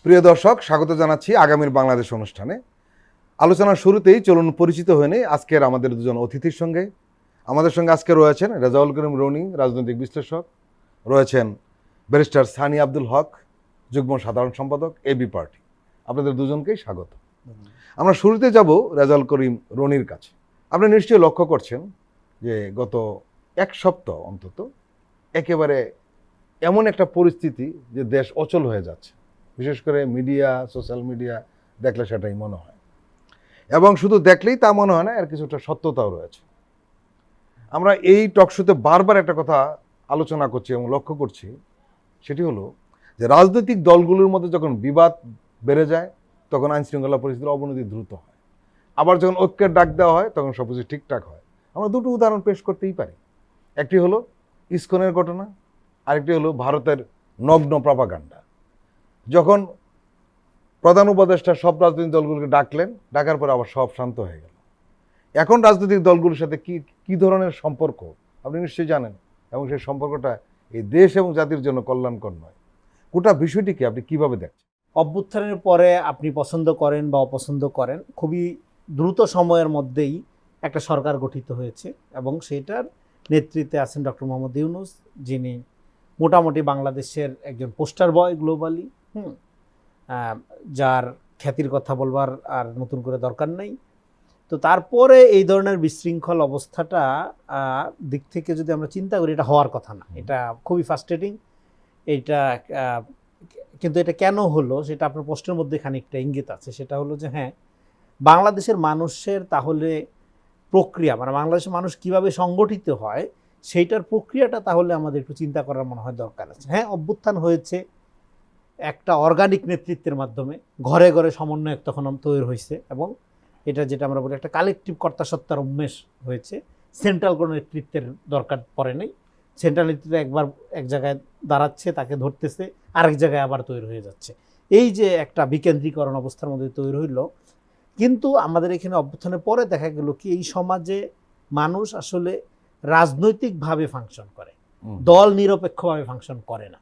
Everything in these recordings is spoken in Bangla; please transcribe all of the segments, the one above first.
প্রিয় দর্শক, স্বাগত জানাচ্ছি আগামীর বাংলাদেশ অনুষ্ঠানে। আলোচনার শুরুতেই চলুন পরিচিত হয়ে নেই আজকের আমাদের দুজন অতিথির সঙ্গে। আমাদের সঙ্গে আজকে রয়েছেন রেজাউল করিম রনি, রাজনৈতিক বিশ্লেষক, রয়েছেন ব্যারিস্টার সানি আব্দুল হক, যুগ্ম সাধারণ সম্পাদক, এবি পার্টি। আপনাদের দুজনকেই স্বাগত। আমরা শুরুতে যাব রেজাউল করিম রনির কাছে। আপনি নিশ্চয়ই লক্ষ্য করছেন যে গত এক সপ্তাহ অন্তত একেবারে এমন একটা পরিস্থিতি যে দেশ অচল হয়ে যাচ্ছে। বিশেষ করে মিডিয়া, সোশ্যাল মিডিয়া দেখলে সেটাই মনে হয়, এবং শুধু দেখলেই তা মনে হয় না, এর কিছুটা সত্যতাও রয়েছে। আমরা এই টকশোতে বারবার একটা কথা আলোচনা করছি এবং লক্ষ্য করছি, সেটি হলো যে রাজনৈতিক দলগুলোর মধ্যে যখন বিবাদ বেড়ে যায় তখন আইনশৃঙ্খলা পরিস্থিতির অবনতি দ্রুত হয়, আবার যখন ঐক্যের ডাক দেওয়া হয় তখন সব কিছু ঠিকঠাক হয়। আমরা দুটো উদাহরণ পেশ করতেই পারি। একটি হলো ইসকনের ঘটনা, আরেকটি হলো ভারতের নগ্ন প্রপাগান্ডা। যখন প্রধান উপদেষ্টা সব রাজনৈতিক দলগুলোকে ডাকলেন, ডাকার পরে আবার সব শান্ত হয়ে গেল। এখন রাজনৈতিক দলগুলোর সাথে কি ধরনের সম্পর্ক আপনি নিশ্চয়ই জানেন, এবং সেই সম্পর্কটা এই দেশ এবং জাতির জন্য কল্যাণকর নয়। গোটা বিষয়টিকে আপনি কিভাবে দেখছেন? অভ্যুত্থানের পরে আপনি পছন্দ করেন বা অপছন্দ করেন, খুবই দ্রুত সময়ের মধ্যেই একটা সরকার গঠিত হয়েছে এবং সেটার নেতৃত্বে আছেন ডক্টর মোহাম্মদ ইউনূস, যিনি মোটামুটি বাংলাদেশের একজন পোস্টার বয় গ্লোবালি, যার খ্যাতির কথা বলবার আর নতুন করে দরকার নেই। তো তারপরে এই ধরনের বিশৃঙ্খল অবস্থাটা দিক থেকে যদি আমরা চিন্তা করি, এটা হওয়ার কথা না, এটা খুবই ফ্রাস্ট্রেটিং। এইটা কিন্তু এটা কেন হলো সেটা আপনার প্রশ্নের মধ্যে খানিকটা ইঙ্গিত আছে। সেটা হলো যে হ্যাঁ, বাংলাদেশের মানুষের তাহলে প্রক্রিয়া, মানে বাংলাদেশের মানুষ কিভাবে সংগঠিত হয় সেইটার প্রক্রিয়াটা তাহলে আমাদের একটু চিন্তা করার মনে হয় দরকার আছে। হ্যাঁ, অভ্যুত্থান হয়েছে একটা অর্গানিক নেতৃত্বের মাধ্যমে, ঘরে ঘরে সমন্বয়ক তখন তৈরি হয়েছে, এবং এটা যেটা আমরা বলি একটা কালেকটিভ কর্তাসত্তার উন্মেষ হয়েছে। সেন্ট্রাল কোনো নেতৃত্বের দরকার পড়ে নেই। সেন্ট্রাল নেতৃত্ব একবার এক জায়গায় দাঁড়াচ্ছে, তাকে ধরতেছে, আরেক জায়গায় আবার তৈরি হয়ে যাচ্ছে। এই যে একটা বিকেন্দ্রীকরণ অবস্থার মধ্যে তৈরি হইল। কিন্তু আমাদের এখানে অভ্যুত্থানের পরে দেখা গেল কি এই সমাজে মানুষ আসলে রাজনৈতিকভাবে ফাংশন করে, দল নিরপেক্ষভাবে ফাংশন করে না।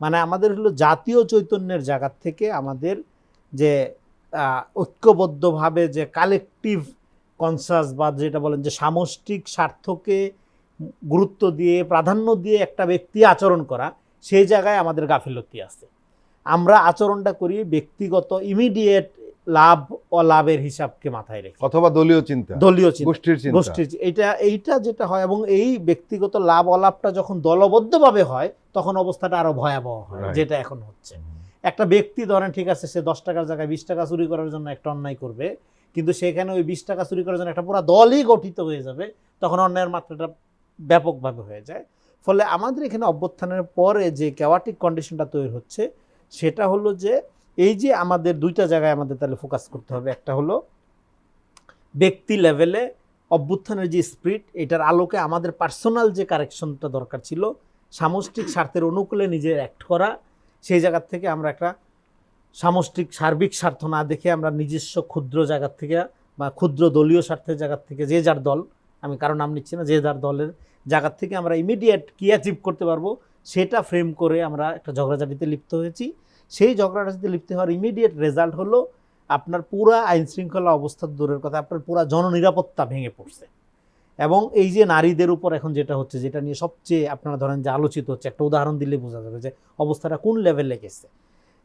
মানে আমাদের হলো জাতীয় চৈতন্যের জায়গা থেকে আমাদের যে ঐক্যবদ্ধভাবে যে কালেকটিভ কনসাস বা যেটা বলেন যে সামষ্টিক স্বার্থকে গুরুত্ব দিয়ে প্রাধান্য দিয়ে একটা ব্যক্তি আচরণ করা, সেই জায়গায় আমাদের গাফিলতি আছে। আমরা আচরণটা করি ব্যক্তিগত ইমিডিয়েট লাভ অলাভের হিসাবকে মাথায় রেখে, অথবা দলীয় চিন্তা, এইটা যেটা হয়। এবং এই ব্যক্তিগত লাভ অলাভটা যখন দলবদ্ধভাবে হয় তখন অবস্থাটা আরো ভয়াবহ হয়, যেটা এখন হচ্ছে। একটা ব্যক্তি ধরেন, ঠিক আছে, সে 10 টাকার জায়গায় 20 টাকা চুরি করার জন্য একটা অন্যায় করবে, কিন্তু সেখানে ওই 20 টাকা চুরি করার জন্য একটা পুরো দলই গঠিত হয়ে যাবে, তখন অন্যায়ের মাত্রাটা ব্যাপকভাবে হয়ে যায়। ফলে আমাদের এখানে অভ্যুত্থানের পরে যে ক্যাওয়াটিক কন্ডিশনটা তৈরি হচ্ছে, সেটা হলো যে এই যে আমাদের দুইটা জায়গায় আমাদের তাহলে ফোকাস করতে হবে। একটা হলো ব্যক্তি লেভেলে অভ্যুত্থানের যে স্পিরিট, এটার আলোকে আমাদের পার্সোনাল যে কারেকশনটা দরকার ছিল, সামষ্টিক স্বার্থের অনুকূলে নিজের অ্যাক্ট করা, সেই জায়গার থেকে আমরা একটা সামষ্টিক সার্বিক স্বার্থ না দেখে আমরা নিজস্ব ক্ষুদ্র জায়গার থেকে বা ক্ষুদ্র দলীয় স্বার্থের জায়গার থেকে, যে যার দল, আমি কারো নাম নিচ্ছি না, যে যার দলের জায়গার থেকে আমরা ইমিডিয়েট কী অ্যাচিভ করতে পারবো সেটা ফ্রেম করে আমরা একটা ঝগড়াঝাটিতে লিপ্ত হয়েছি। সেই ঝগড়াঝাটিতে লিপ্ত হওয়ার ইমিডিয়েট রেজাল্ট হলো আপনার পুরা আইনশৃঙ্খলা অবস্থা দূরের কথা, আপনার পুরা জননিরাপত্তা ভেঙে পড়ছে। এবং এই যে নারীদের উপর এখন যেটা হচ্ছে, যেটা নিয়ে সবচেয়ে আপনারা ধরেন যে আলোচিত হচ্ছে, একটা উদাহরণ দিলে বোঝা যাবে যে অবস্থাটা কোন লেভেলে গেছে।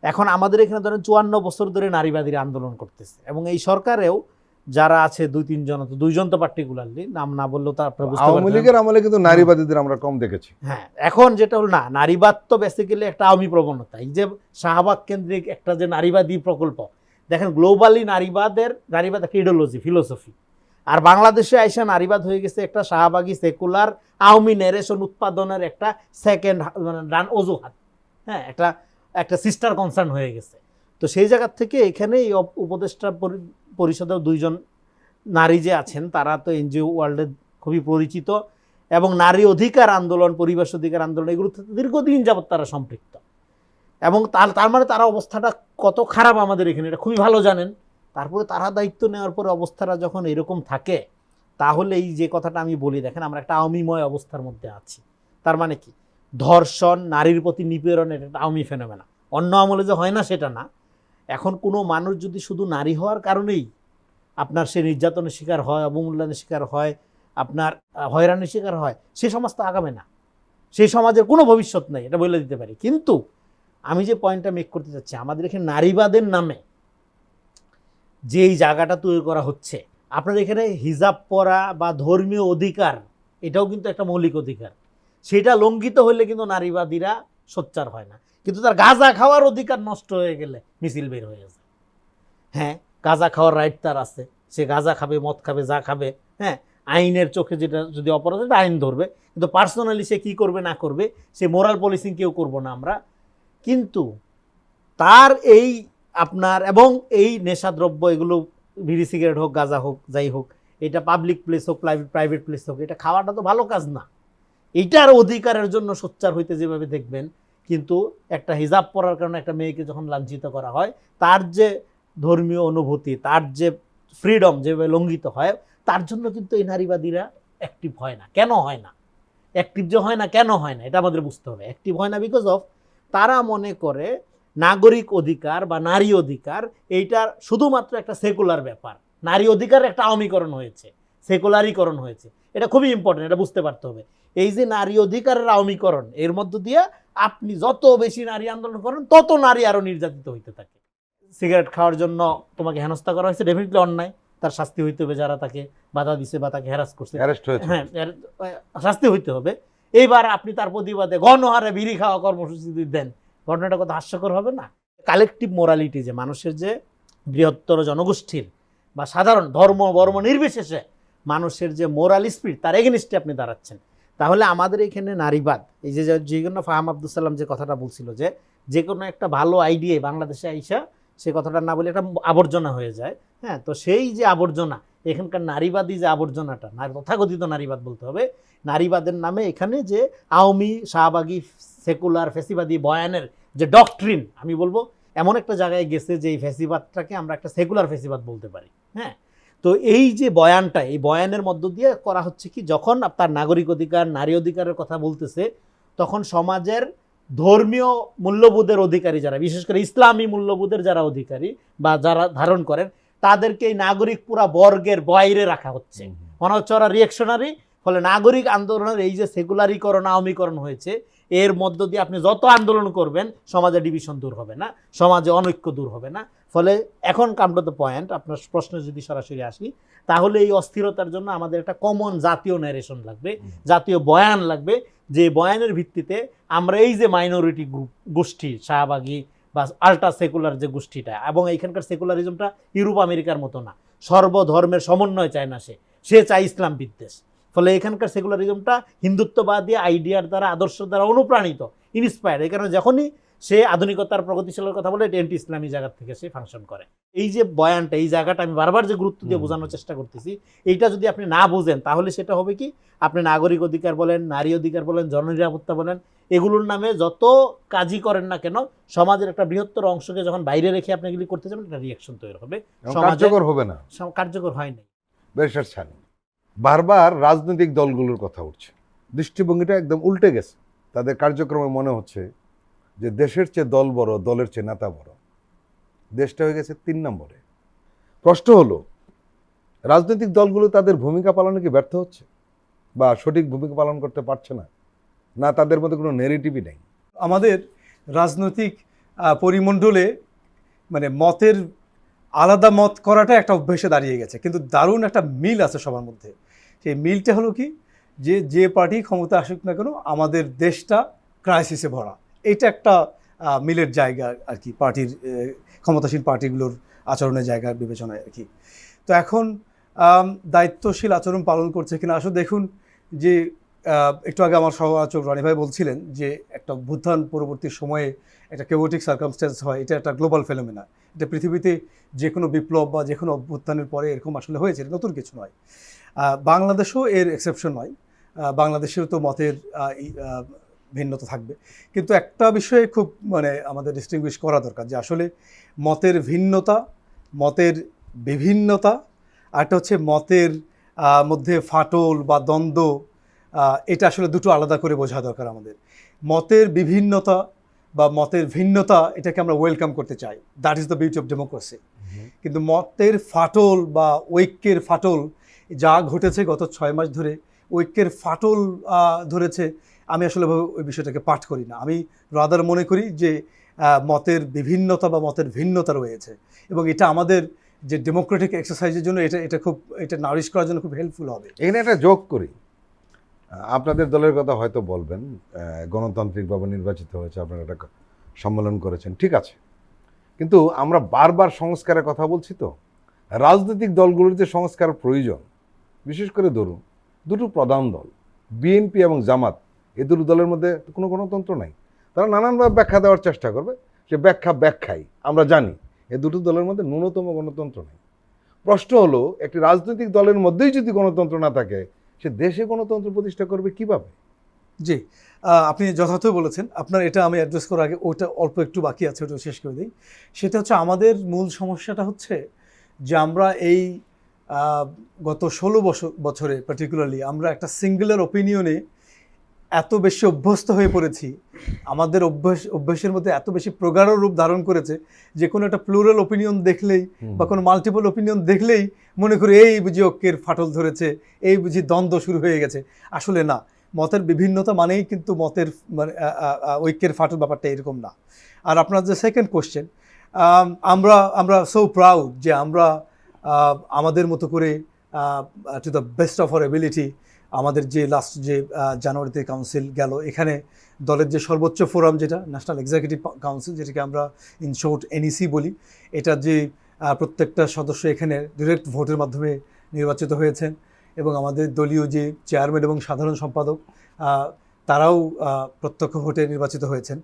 এখন আমাদের এখানে ধরেন 54 বছর ধরে নারীবাদীরা আন্দোলন করতেছে, এবং এই সরকারেও যারা আছে 2-3 জন, তো 2 জন তো পার্টিকুলারলি নাম না বললেও তা আপনারা বুঝতে পারবেন। আওয়ামী লীগের আমলে কিন্তু নারীবাদীদের আমরা কম দেখেছি। হ্যাঁ, এখন যেটা হলো, না, নারীবাদ তো বেসিক্যালি একটা আওয়ামী প্রবণতা। এই যে শাহবাগ কেন্দ্রিক একটা যে নারীবাদী প্রকল্প, দেখেন গ্লোবালি নারীবাদ একটা ইডিওলজি, ফিলোসফি। আর বাংলাদেশে আইসা নারীবাদ হয়ে গেছে একটা শাহবাগী সেকুলার আওয়ামী ন্যারেশন উৎপাদনের একটা সেকেন্ড রান অজুহাত। হ্যাঁ, একটা সিস্টার কনসার্ন হয়ে গেছে। তো সেই জায়গার থেকে এখানে এই উপদেষ্টা পরিষদেও 2 জন নারী যে আছেন, তারা তো এনজিও ওয়ার্ল্ডে খুবই পরিচিত, এবং নারী অধিকার আন্দোলন, পরিবেশ অধিকার আন্দোলন, এগুলোতে দীর্ঘদিন যাবৎ তারা সম্পৃক্ত। এবং তার মানে তারা অবস্থাটা কত খারাপ আমাদের এখানে এটা খুবই ভালো জানেন। তারপরে তারা দায়িত্ব নেওয়ার পরে অবস্থাটা যখন এরকম থাকে, তাহলে এই যে কথাটা আমি বলি, দেখেন আমরা একটা আওয়ামীময় অবস্থার মধ্যে আছি। তার মানে কি, ধর্ষণ, নারীর প্রতি নিপীড়ন, এটা একটা আওয়ামী ফেনোমেনা। অন্য আমলে যে হয় না সেটা না, এখন কোনো মানুষ যদি শুধু নারী হওয়ার কারণেই আপনার সে নির্যাতনের শিকার হয়, অবমূল্যায়নের শিকার হয়, আপনার হয়রানির শিকার হয়, সে সমাজ তো আগাবে না, সেই সমাজের কোনো ভবিষ্যৎ নেই, এটা বলে দিতে পারি। কিন্তু আমি যে পয়েন্টটা মেক করতে চাচ্ছি, আমাদের এখানে নারীবাদের নামে যে এই জায়গাটা তৈরি করা হচ্ছে, আপনার এখানে হিজাব পরা বা ধর্মীয় অধিকার, এটাও কিন্তু একটা মৌলিক অধিকার, সেটা লঙ্ঘিত হলে কিন্তু নারীবাদীরা সোচ্চার হয় না। কিন্তু তার গাঁজা খাওয়ার অধিকার নষ্ট হয়ে গেলে মিছিল বের হয়ে যায়। হ্যাঁ, গাঁজা খাওয়ার রাইট তার আছে, সে গাঁজা খাবে, মদ খাবে, যা খাবে, হ্যাঁ, আইনের চোখে যেটা যদি অপরাধ এটা আইন ধরবে, কিন্তু পার্সোনালি সে কী করবে না করবে, সে মোরাল পলিসিং কেউ করবো না আমরা। কিন্তু তার এই আপনার এবং এই নেশাদ্রব্য, এগুলো বিড়ি সিগারেট হোক, গাঁজা হোক, যাই হোক, এটা পাবলিক প্লেস হোক, প্রাইভেট প্লেস হোক, এটা খাওয়াটা তো ভালো কাজ না। এইটার অধিকারের জন্য সোচ্চার হইতে যেভাবে দেখবেন, কিন্তু একটা হিজাব পরার কারণে একটা মেয়েকে যখন লাঞ্ছিত করা হয়, তার যে ধর্মীয় অনুভূতি, তার যে ফ্রিডম যেভাবে লঙ্ঘিত হয়, তার জন্য কিন্তু এই নারীবাদীরা অ্যাক্টিভ হয় না। কেন হয় না? অ্যাক্টিভ যে হয় না, কেন হয় না, এটা আমাদের বুঝতে হবে। অ্যাক্টিভ হয় না বিকজ অফ তারা মনে করে নাগরিক অধিকার বা নারী অধিকার এইটা শুধুমাত্র একটা সেকুলার ব্যাপার। নারী অধিকার একটা আওয়ামীকরণ হয়েছে, সেকুলারিকরণ হয়েছে, এটা খুবই ইম্পর্টেন্ট, এটা বুঝতে পারতে হবে। এই যে নারী অধিকারের আওয়ামীকরণ, এর মধ্য দিয়ে আপনি যত বেশি নারী আন্দোলন করেন, তত নারী আরও নির্যাতিত হইতে থাকে। সিগারেট খাওয়ার জন্য তোমাকে হেনস্থা করা হয়েছে, ডেফিনেটলি অন্যায়, তার শাস্তি হইতে হবে। যারা তাকে বাধা দিছে বা তাকে হ্যারাস করছে, হ্যাঁ, শাস্তি হইতে হবে। এইবার আপনি তার প্রতিবাদে গণহারে বিড়ি খাওয়া কর্মসূচি দেন, ঘটনাটা কত হাস্যকর হবে না? কালেকটিভ মোরালিটি, যে মানুষের যে বৃহত্তর জনগোষ্ঠীর বা সাধারণ ধর্ম বর্ম নির্বিশেষে মানুষের যে মোরাল স্পিরিট, তার এগেনিস্টে আপনি দাঁড়াচ্ছেন। তাহলে আমাদের এখানে নারীবাদ, এই যে জন্য ফাহাম আব্দুল সালাম যে কথাটা বলছিল, যে কোনো একটা ভালো আইডিয়া বাংলাদেশে আইসা সে কথাটা না বলে একটা আবর্জনা হয়ে যায়। হ্যাঁ, তো সেই যে আবর্জনা, এখানকার নারীবাদী যে আবর্জনাটা, তথাকথিত নারীবাদ বলতে হবে, নারীবাদের নামে এখানে যে আওয়ামী, শাহবাগী, সেকুলার, ফেসিবাদী বয়ানের যে ডকট্রিন, আমি বলবো এমন একটা জায়গায় গেছে যে এই ফেসিবাদটাকে আমরা একটা সেকুলার ফেসিবাদ বলতে পারি। হ্যাঁ, তো এই যে বয়ানটা, এই বয়ানের মধ্য দিয়ে করা হচ্ছে কি, যখন আপনার নাগরিক অধিকার, নারী অধিকারের কথা বলতেছে, তখন সমাজের ধর্মীয় মূল্যবোধের অধিকারী যারা, বিশেষ করে ইসলামী মূল্যবোধের যারা অধিকারী বা যারা ধারণ করেন, তাদেরকে এই নাগরিক পুরা বর্গের বাইরে রাখা হচ্ছে। মনে হচ্ছে ওরা রিয়েকশনারি। ফলে নাগরিক আন্দোলনের এই যে সেকুলারিকরণ, আওয়ামীকরণ হয়েছে, এর মধ্য দিয়ে আপনি যত আন্দোলন করবেন, সমাজে ডিভিশন দূর হবে না, সমাজে অনৈক্য দূর হবে না। ফলে এখন কাম টু দ্য পয়েন্ট, আপনার প্রশ্নে যদি সরাসরি আসি, তাহলে এই অস্থিরতার জন্য আমাদের একটা কমন জাতীয় ন্যারেশন লাগবে, জাতীয় বয়ান লাগবে, যে বয়ানের ভিত্তিতে আমরা এই যে মাইনরিটি গোষ্ঠী, শাহবাগী বা আল্ট্রা সেকুলার যে গোষ্ঠীটা, এবং এইখানকার সেকুলারিজমটা ইউরোপ আমেরিকার মতো না, সর্বধর্মের সমন্বয় চায় না, সে চায় ইসলাম বিদ্বেষ। ফলে এখানকার সেকুলারিজমটা হিন্দুত্ববাদী আইডিয়ার দ্বারা, আদর্শের দ্বারা অনুপ্রাণিত, ইন্সপায়ার্ড। এই কারণে যখনই সে আধুনিকতার প্রগতিশীলের কথা বলে, এটা অ্যান্টি ইসলামী জায়গা থেকে সে ফাংশন করে। এই যে বয়ানটা, এই জায়গাটা আমি বারবার যে গুরুত্ব দিয়ে বোঝানোর চেষ্টা করতেছি, এইটা যদি আপনি না বুঝেন, তাহলে সেটা হবে কি, আপনি নাগরিক অধিকার বলেন, নারী অধিকার বলেন, জননিরাপত্তা বলেন, এগুলোর নামে যত কাজই করেন না কেন, সমাজের একটা বৃহত্তর অংশকে যখন বাইরে রেখে আপনি এগুলি করতে যাবেন, একটা রিয়াকশন তৈরি হবে, কার্যকর হবে না, কার্যকর হয় নাই। বেশার ছানি। বারবার রাজনৈতিক দলগুলোর কথা উঠছে, দৃষ্টিভঙ্গিটা একদম উল্টে গেছে। তাদের কার্যক্রমে মনে হচ্ছে যে দেশের চেয়ে দল বড়, দলের চেয়ে নেতা বড়। দেশটা হয়ে গেছে 3 নম্বরে। প্রশ্ন হলো, রাজনৈতিক দলগুলো তাদের ভূমিকা পালনে কি ব্যর্থ হচ্ছে, বা সঠিক ভূমিকা পালন করতে পারছে না, না তাদের মধ্যে কোনো নেগেটিভই নেই? আমাদের রাজনৈতিক পরিমণ্ডলে মানে মতের আলাদা মত করাটা একটা অভ্যেসে দাঁড়িয়ে গেছে, কিন্তু দারুণ একটা মিল আছে সবার মধ্যে। সেই মিলটা হলো কি, যে পার্টি ক্ষমতা আসুক না কেন, আমাদের দেশটা ক্রাইসিসে ভরা। এইটা একটা মিলের জায়গা আর কি, পার্টির ক্ষমতাসীন পার্টিগুলোর আচরণের জায়গা বিবেচনায় আর কি। তো এখন দায়িত্বশীল আচরণ পালন করছে কিনা, আসলে দেখুন যে একটু আগে আমার সহ-আলোচক রনি ভাই বলছিলেন যে একটা অভ্যুত্থান পরবর্তী সময়ে একটা কেওটিক সার্কামস্ট্যান্স হয়, এটা একটা গ্লোবাল ফেনোমেনা। এটা পৃথিবীতে যে কোনো বিপ্লব বা যে কোনো অভ্যুত্থানের পরে এরকম আসলে হয়েছে, এটা নতুন কিছু নয়। বাংলাদেশও এর এক্সেপশন নয়, বাংলাদেশেও তো মতের ভিন্নতা থাকবে। কিন্তু একটা বিষয়ে খুব মানে আমাদের ডিস্টিংগুইশ করা দরকার, যে আসলে মতের ভিন্নতা, মতের বিভিন্নতা, আরটা হচ্ছে মতের মধ্যে ফাটল বা দ্বন্দ্ব, এটা আসলে দুটো আলাদা করে বোঝা দরকার আমাদের। মতের বিভিন্নতা বা মতের ভিন্নতা, এটাকে আমরা ওয়েলকাম করতে চাই। That is the beauty of democracy. কিন্তু মতের ফাটল বা ঐক্যের ফাটল যা ঘটেছে গত 6 মাস ধরে, ঐক্যের ফাটল ধরেছে, আমি আসলে ওই বিষয়টাকে পাঠ করি না। আমি রাদার মনে করি যে মতের বিভিন্নতা বা মতের ভিন্নতা রয়েছে, এবং এটা আমাদের যে ডেমোক্রেটিক এক্সারসাইজের জন্য এটা নারিশ করার জন্য খুব হেল্পফুল হবে। এখানে একটা যোগ করি, আপনাদের দলের কথা হয়তো বলবেন, গণতান্ত্রিকভাবে নির্বাচিত হয়েছে, আপনারা একটা সম্মেলন করেছেন, ঠিক আছে, কিন্তু আমরা বারবার সংস্কারের কথা বলছি। তো রাজনৈতিক দলগুলোর যে সংস্কার প্রয়োজন, বিশেষ করে ধরুন দুটো প্রধান দল বিএনপি এবং জামাত, এই দুটো দলের মধ্যে কোনো গণতন্ত্র নাই। তারা নানানভাবে ব্যাখ্যা দেওয়ার চেষ্টা করবে, সে ব্যাখ্যাই আমরা জানি এই দুটো দলের মধ্যে ন্যূনতম গণতন্ত্র নেই। প্রশ্ন হলো, একটি রাজনৈতিক দলের মধ্যেই যদি গণতন্ত্র না থাকে, সে দেশে গণতন্ত্র প্রতিষ্ঠা করবে কিভাবে? জি, আপনি যথার্থ বলেছেন। আপনার এটা আমি অ্যাড্রেস করার আগে ওটা অল্প একটু বাকি আছে, ওটা শেষ করে দিই। সেটা হচ্ছে আমাদের মূল সমস্যাটা হচ্ছে যে আমরা এই গত 16 বছরে পার্টিকুলারলি আমরা একটা সিঙ্গুলার ওপিনিয়নে এত বেশি অভ্যস্ত হয়ে পড়েছি, আমাদের অভ্যাসের মধ্যে এত বেশি প্রগাঢ় রূপ ধারণ করেছে যে কোনো একটা প্লুরাল ওপিনিয়ন দেখলেই বা কোনো মাল্টিপল ওপিনিয়ন দেখলেই মনে করি এই বুঝি ঐক্যের ফাটল ধরেছে, এই বুঝি দ্বন্দ্ব শুরু হয়ে গেছে। আসলে না, মতের বিভিন্নতা মানেই কিন্তু মতের মানে ঐক্যের ফাটল, ব্যাপারটা এরকম না। আর আপনার যে সেকেন্ড কোশ্চেন, আমরা সো প্রাউড যে আমরা আমাদের মতো করে to the best of our ability, আমাদের যে লাস্ট যে জানুয়ারিতে কাউন্সিল গেল, এখানে দলের যে সর্বোচ্চ ফোরাম যেটা ন্যাশনাল এক্সিকিউটিভ কাউন্সিল, যেটাকে আমরা ইন শর্ট এনইসি বলি, এটা যে প্রত্যেকটা সদস্য এখানে ডিরেক্ট ভোটের মাধ্যমে নির্বাচিত হয়েছেন, এবং আমাদের দলীয় যে চেয়ারম্যান এবং সাধারণ সম্পাদক তারাও প্রত্যক্ষ ভোটে নির্বাচিত হয়েছেন।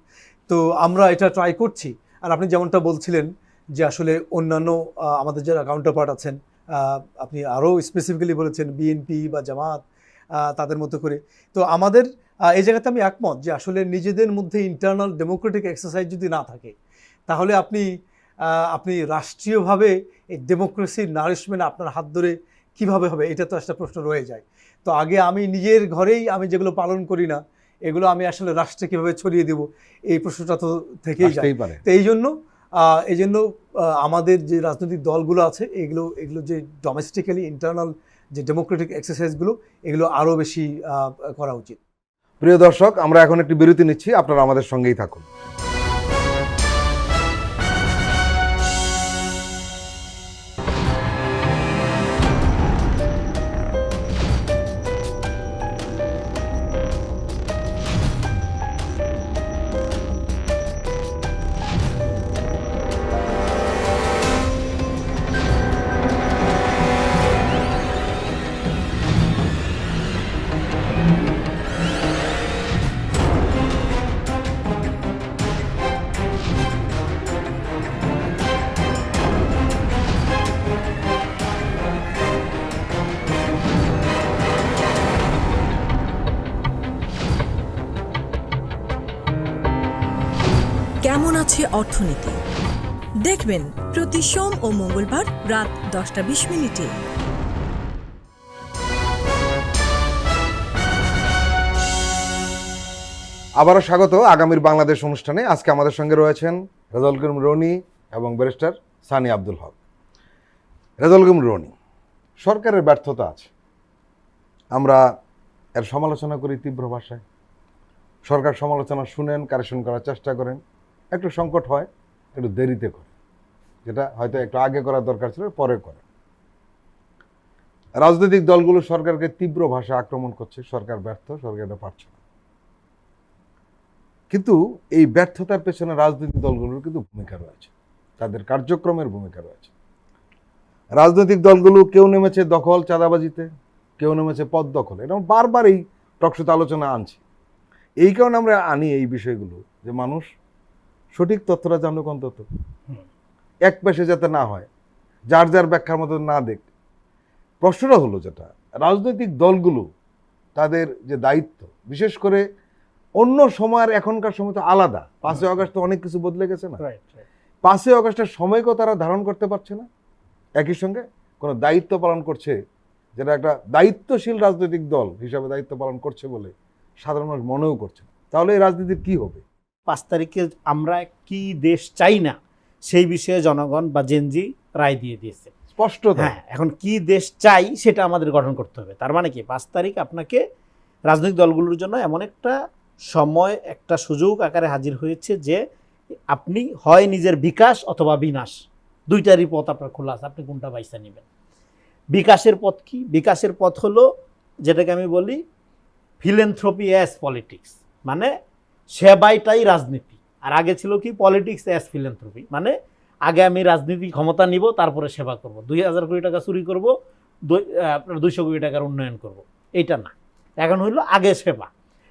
তো আমরা এটা ট্রাই করছি। আর আপনি যেমনটা বলছিলেন যে আসলে অন্যান্য আমাদের যারা কাউন্টার পার্ট আছেন, আপনি আরও স্পেসিফিক্যালি বলেছেন বিএনপি বা জামাত, তাদের মতো করে। তো আমাদের এই জায়গাতে আমি একমত যে আসলে নিজেদের মধ্যে ইন্টারনাল ডেমোক্রেটিক এক্সারসাইজ যদি না থাকে, তাহলে আপনি রাষ্ট্রীয়ভাবে এই ডেমোক্রেসির নারিশমেন্ট আপনার হাত ধরে কীভাবে হবে, এটা তো একটা প্রশ্ন রয়ে যায়। তো আগে আমি নিজের ঘরেই আমি যেগুলো পালন করি না, এগুলো আমি আসলে রাষ্ট্রে কীভাবে ছড়িয়ে দেব, এই প্রশ্নটা তো থেকেই যায়। তো এই জন্য আমাদের যে রাজনৈতিক দলগুলো আছে, এগুলো যে ডোমেস্টিক্যালি ইন্টারনাল যে ডেমোক্রেটিক এক্সারসাইজগুলো, এগুলো আরও বেশি করা উচিত। প্রিয় দর্শক, আমরা এখন একটি বিরতি নিচ্ছি, আপনারা আমাদের সঙ্গেই থাকুন। কেমন আছে অর্থনীতি দেখবেন প্রতি সোম ও মঙ্গলবার রাত 10:20। আবারও স্বাগত আগামীর বাংলাদেশ অনুষ্ঠানে। আজকে আমাদের সঙ্গে রয়েছেন রেজাউল করিম রনি এবং ব্যারিস্টার সানি আব্দুল হক। রেজাউল করিম রনি, সরকারের ব্যর্থতা আছে, আমরা এর সমালোচনা করি তীব্র ভাষায়। সরকার সমালোচনা শুনেন, কারেকশন করার চেষ্টা করেন, একটু সংকট হয়, একটু দেরিতে করে, যেটা হয়তো একটু আগে করার দরকার ছিল পরে করে। রাজনৈতিক দলগুলো সরকারকে তীব্র ভাষা আক্রমণ করছে, সরকার ব্যর্থ, সরকার এটা পারছে না। কিন্তু এই ব্যর্থতার পেছনে রাজনৈতিক দলগুলোর কিন্তু ভূমিকা রয়েছে, তাদের কার্যক্রমের ভূমিকা রয়েছে। রাজনৈতিক দলগুলো কেউ নেমেছে দখল চাঁদাবাজিতে, কেউ নেমেছে পদ দখল। এটা বারবার এই টকশোতে আলোচনা আনছি। এই কারণে আমরা আনি এই বিষয়গুলো, যে মানুষ সঠিক তথ্যটা জানুক, অন্তত এক পেশে যাতে না হয়, যার যার ব্যাখ্যার মতো না দেখ। প্রশ্নটা হলো যেটা, রাজনৈতিক দলগুলো তাদের যে দায়িত্ব, বিশেষ করে অন্য সময়ের এখনকার সময় তো আলাদা। 5ই আগস্ট তো অনেক কিছু বদলে গেছে না। 5ই আগস্টের সময়কেও তারা ধারণ করতে পারছে না, একই সঙ্গে কোনো দায়িত্ব পালন করছে যেটা একটা দায়িত্বশীল রাজনৈতিক দল হিসাবে দায়িত্ব পালন করছে বলে সাধারণ মানুষ মনেও করছে না। তাহলে এই রাজনীতির কি হবে? 5 তারিখে আমরা কি দেশ চাই না সেই বিষয়ে জনগণ বা জেনজি রায় দিয়ে দিয়েছে। স্পষ্ট তো। হ্যাঁ, এখন কি দেশ চাই সেটা আমাদের গঠন করতে হবে। তার মানে কি 5 তারিখ আপনাকে রাজনৈতিক দলগুলোর জন্য এমন একটা সময়, একটা সুযোগ আকারে হাজির হয়েছে যে আপনি হয় নিজের বিকাশ অথবা বিনাশ, দুইটারই পথ আপনার খোলা আছে, আপনি কোনটা বাইসা নেবেন। বিকাশের পথ কি? বিকাশের পথ হলো যেটাকে আমি বলি ফিলেন্থ্রপি অ্যাজ পলিটিক্স, মানে সেবাইটাই রাজনীতি। আর আগে ছিল কি পলিটিক্স অ্যাজ ফিলেন্থ্রপি, মানে আগে আমি রাজনীতি ক্ষমতা নিব, তারপরে সেবা করব, 2000 কোটি টাকা চুরি করব, আপনার 200 কোটি টাকার উন্নয়ন করব, এইটা না। এখন হইলো আগে সেবা।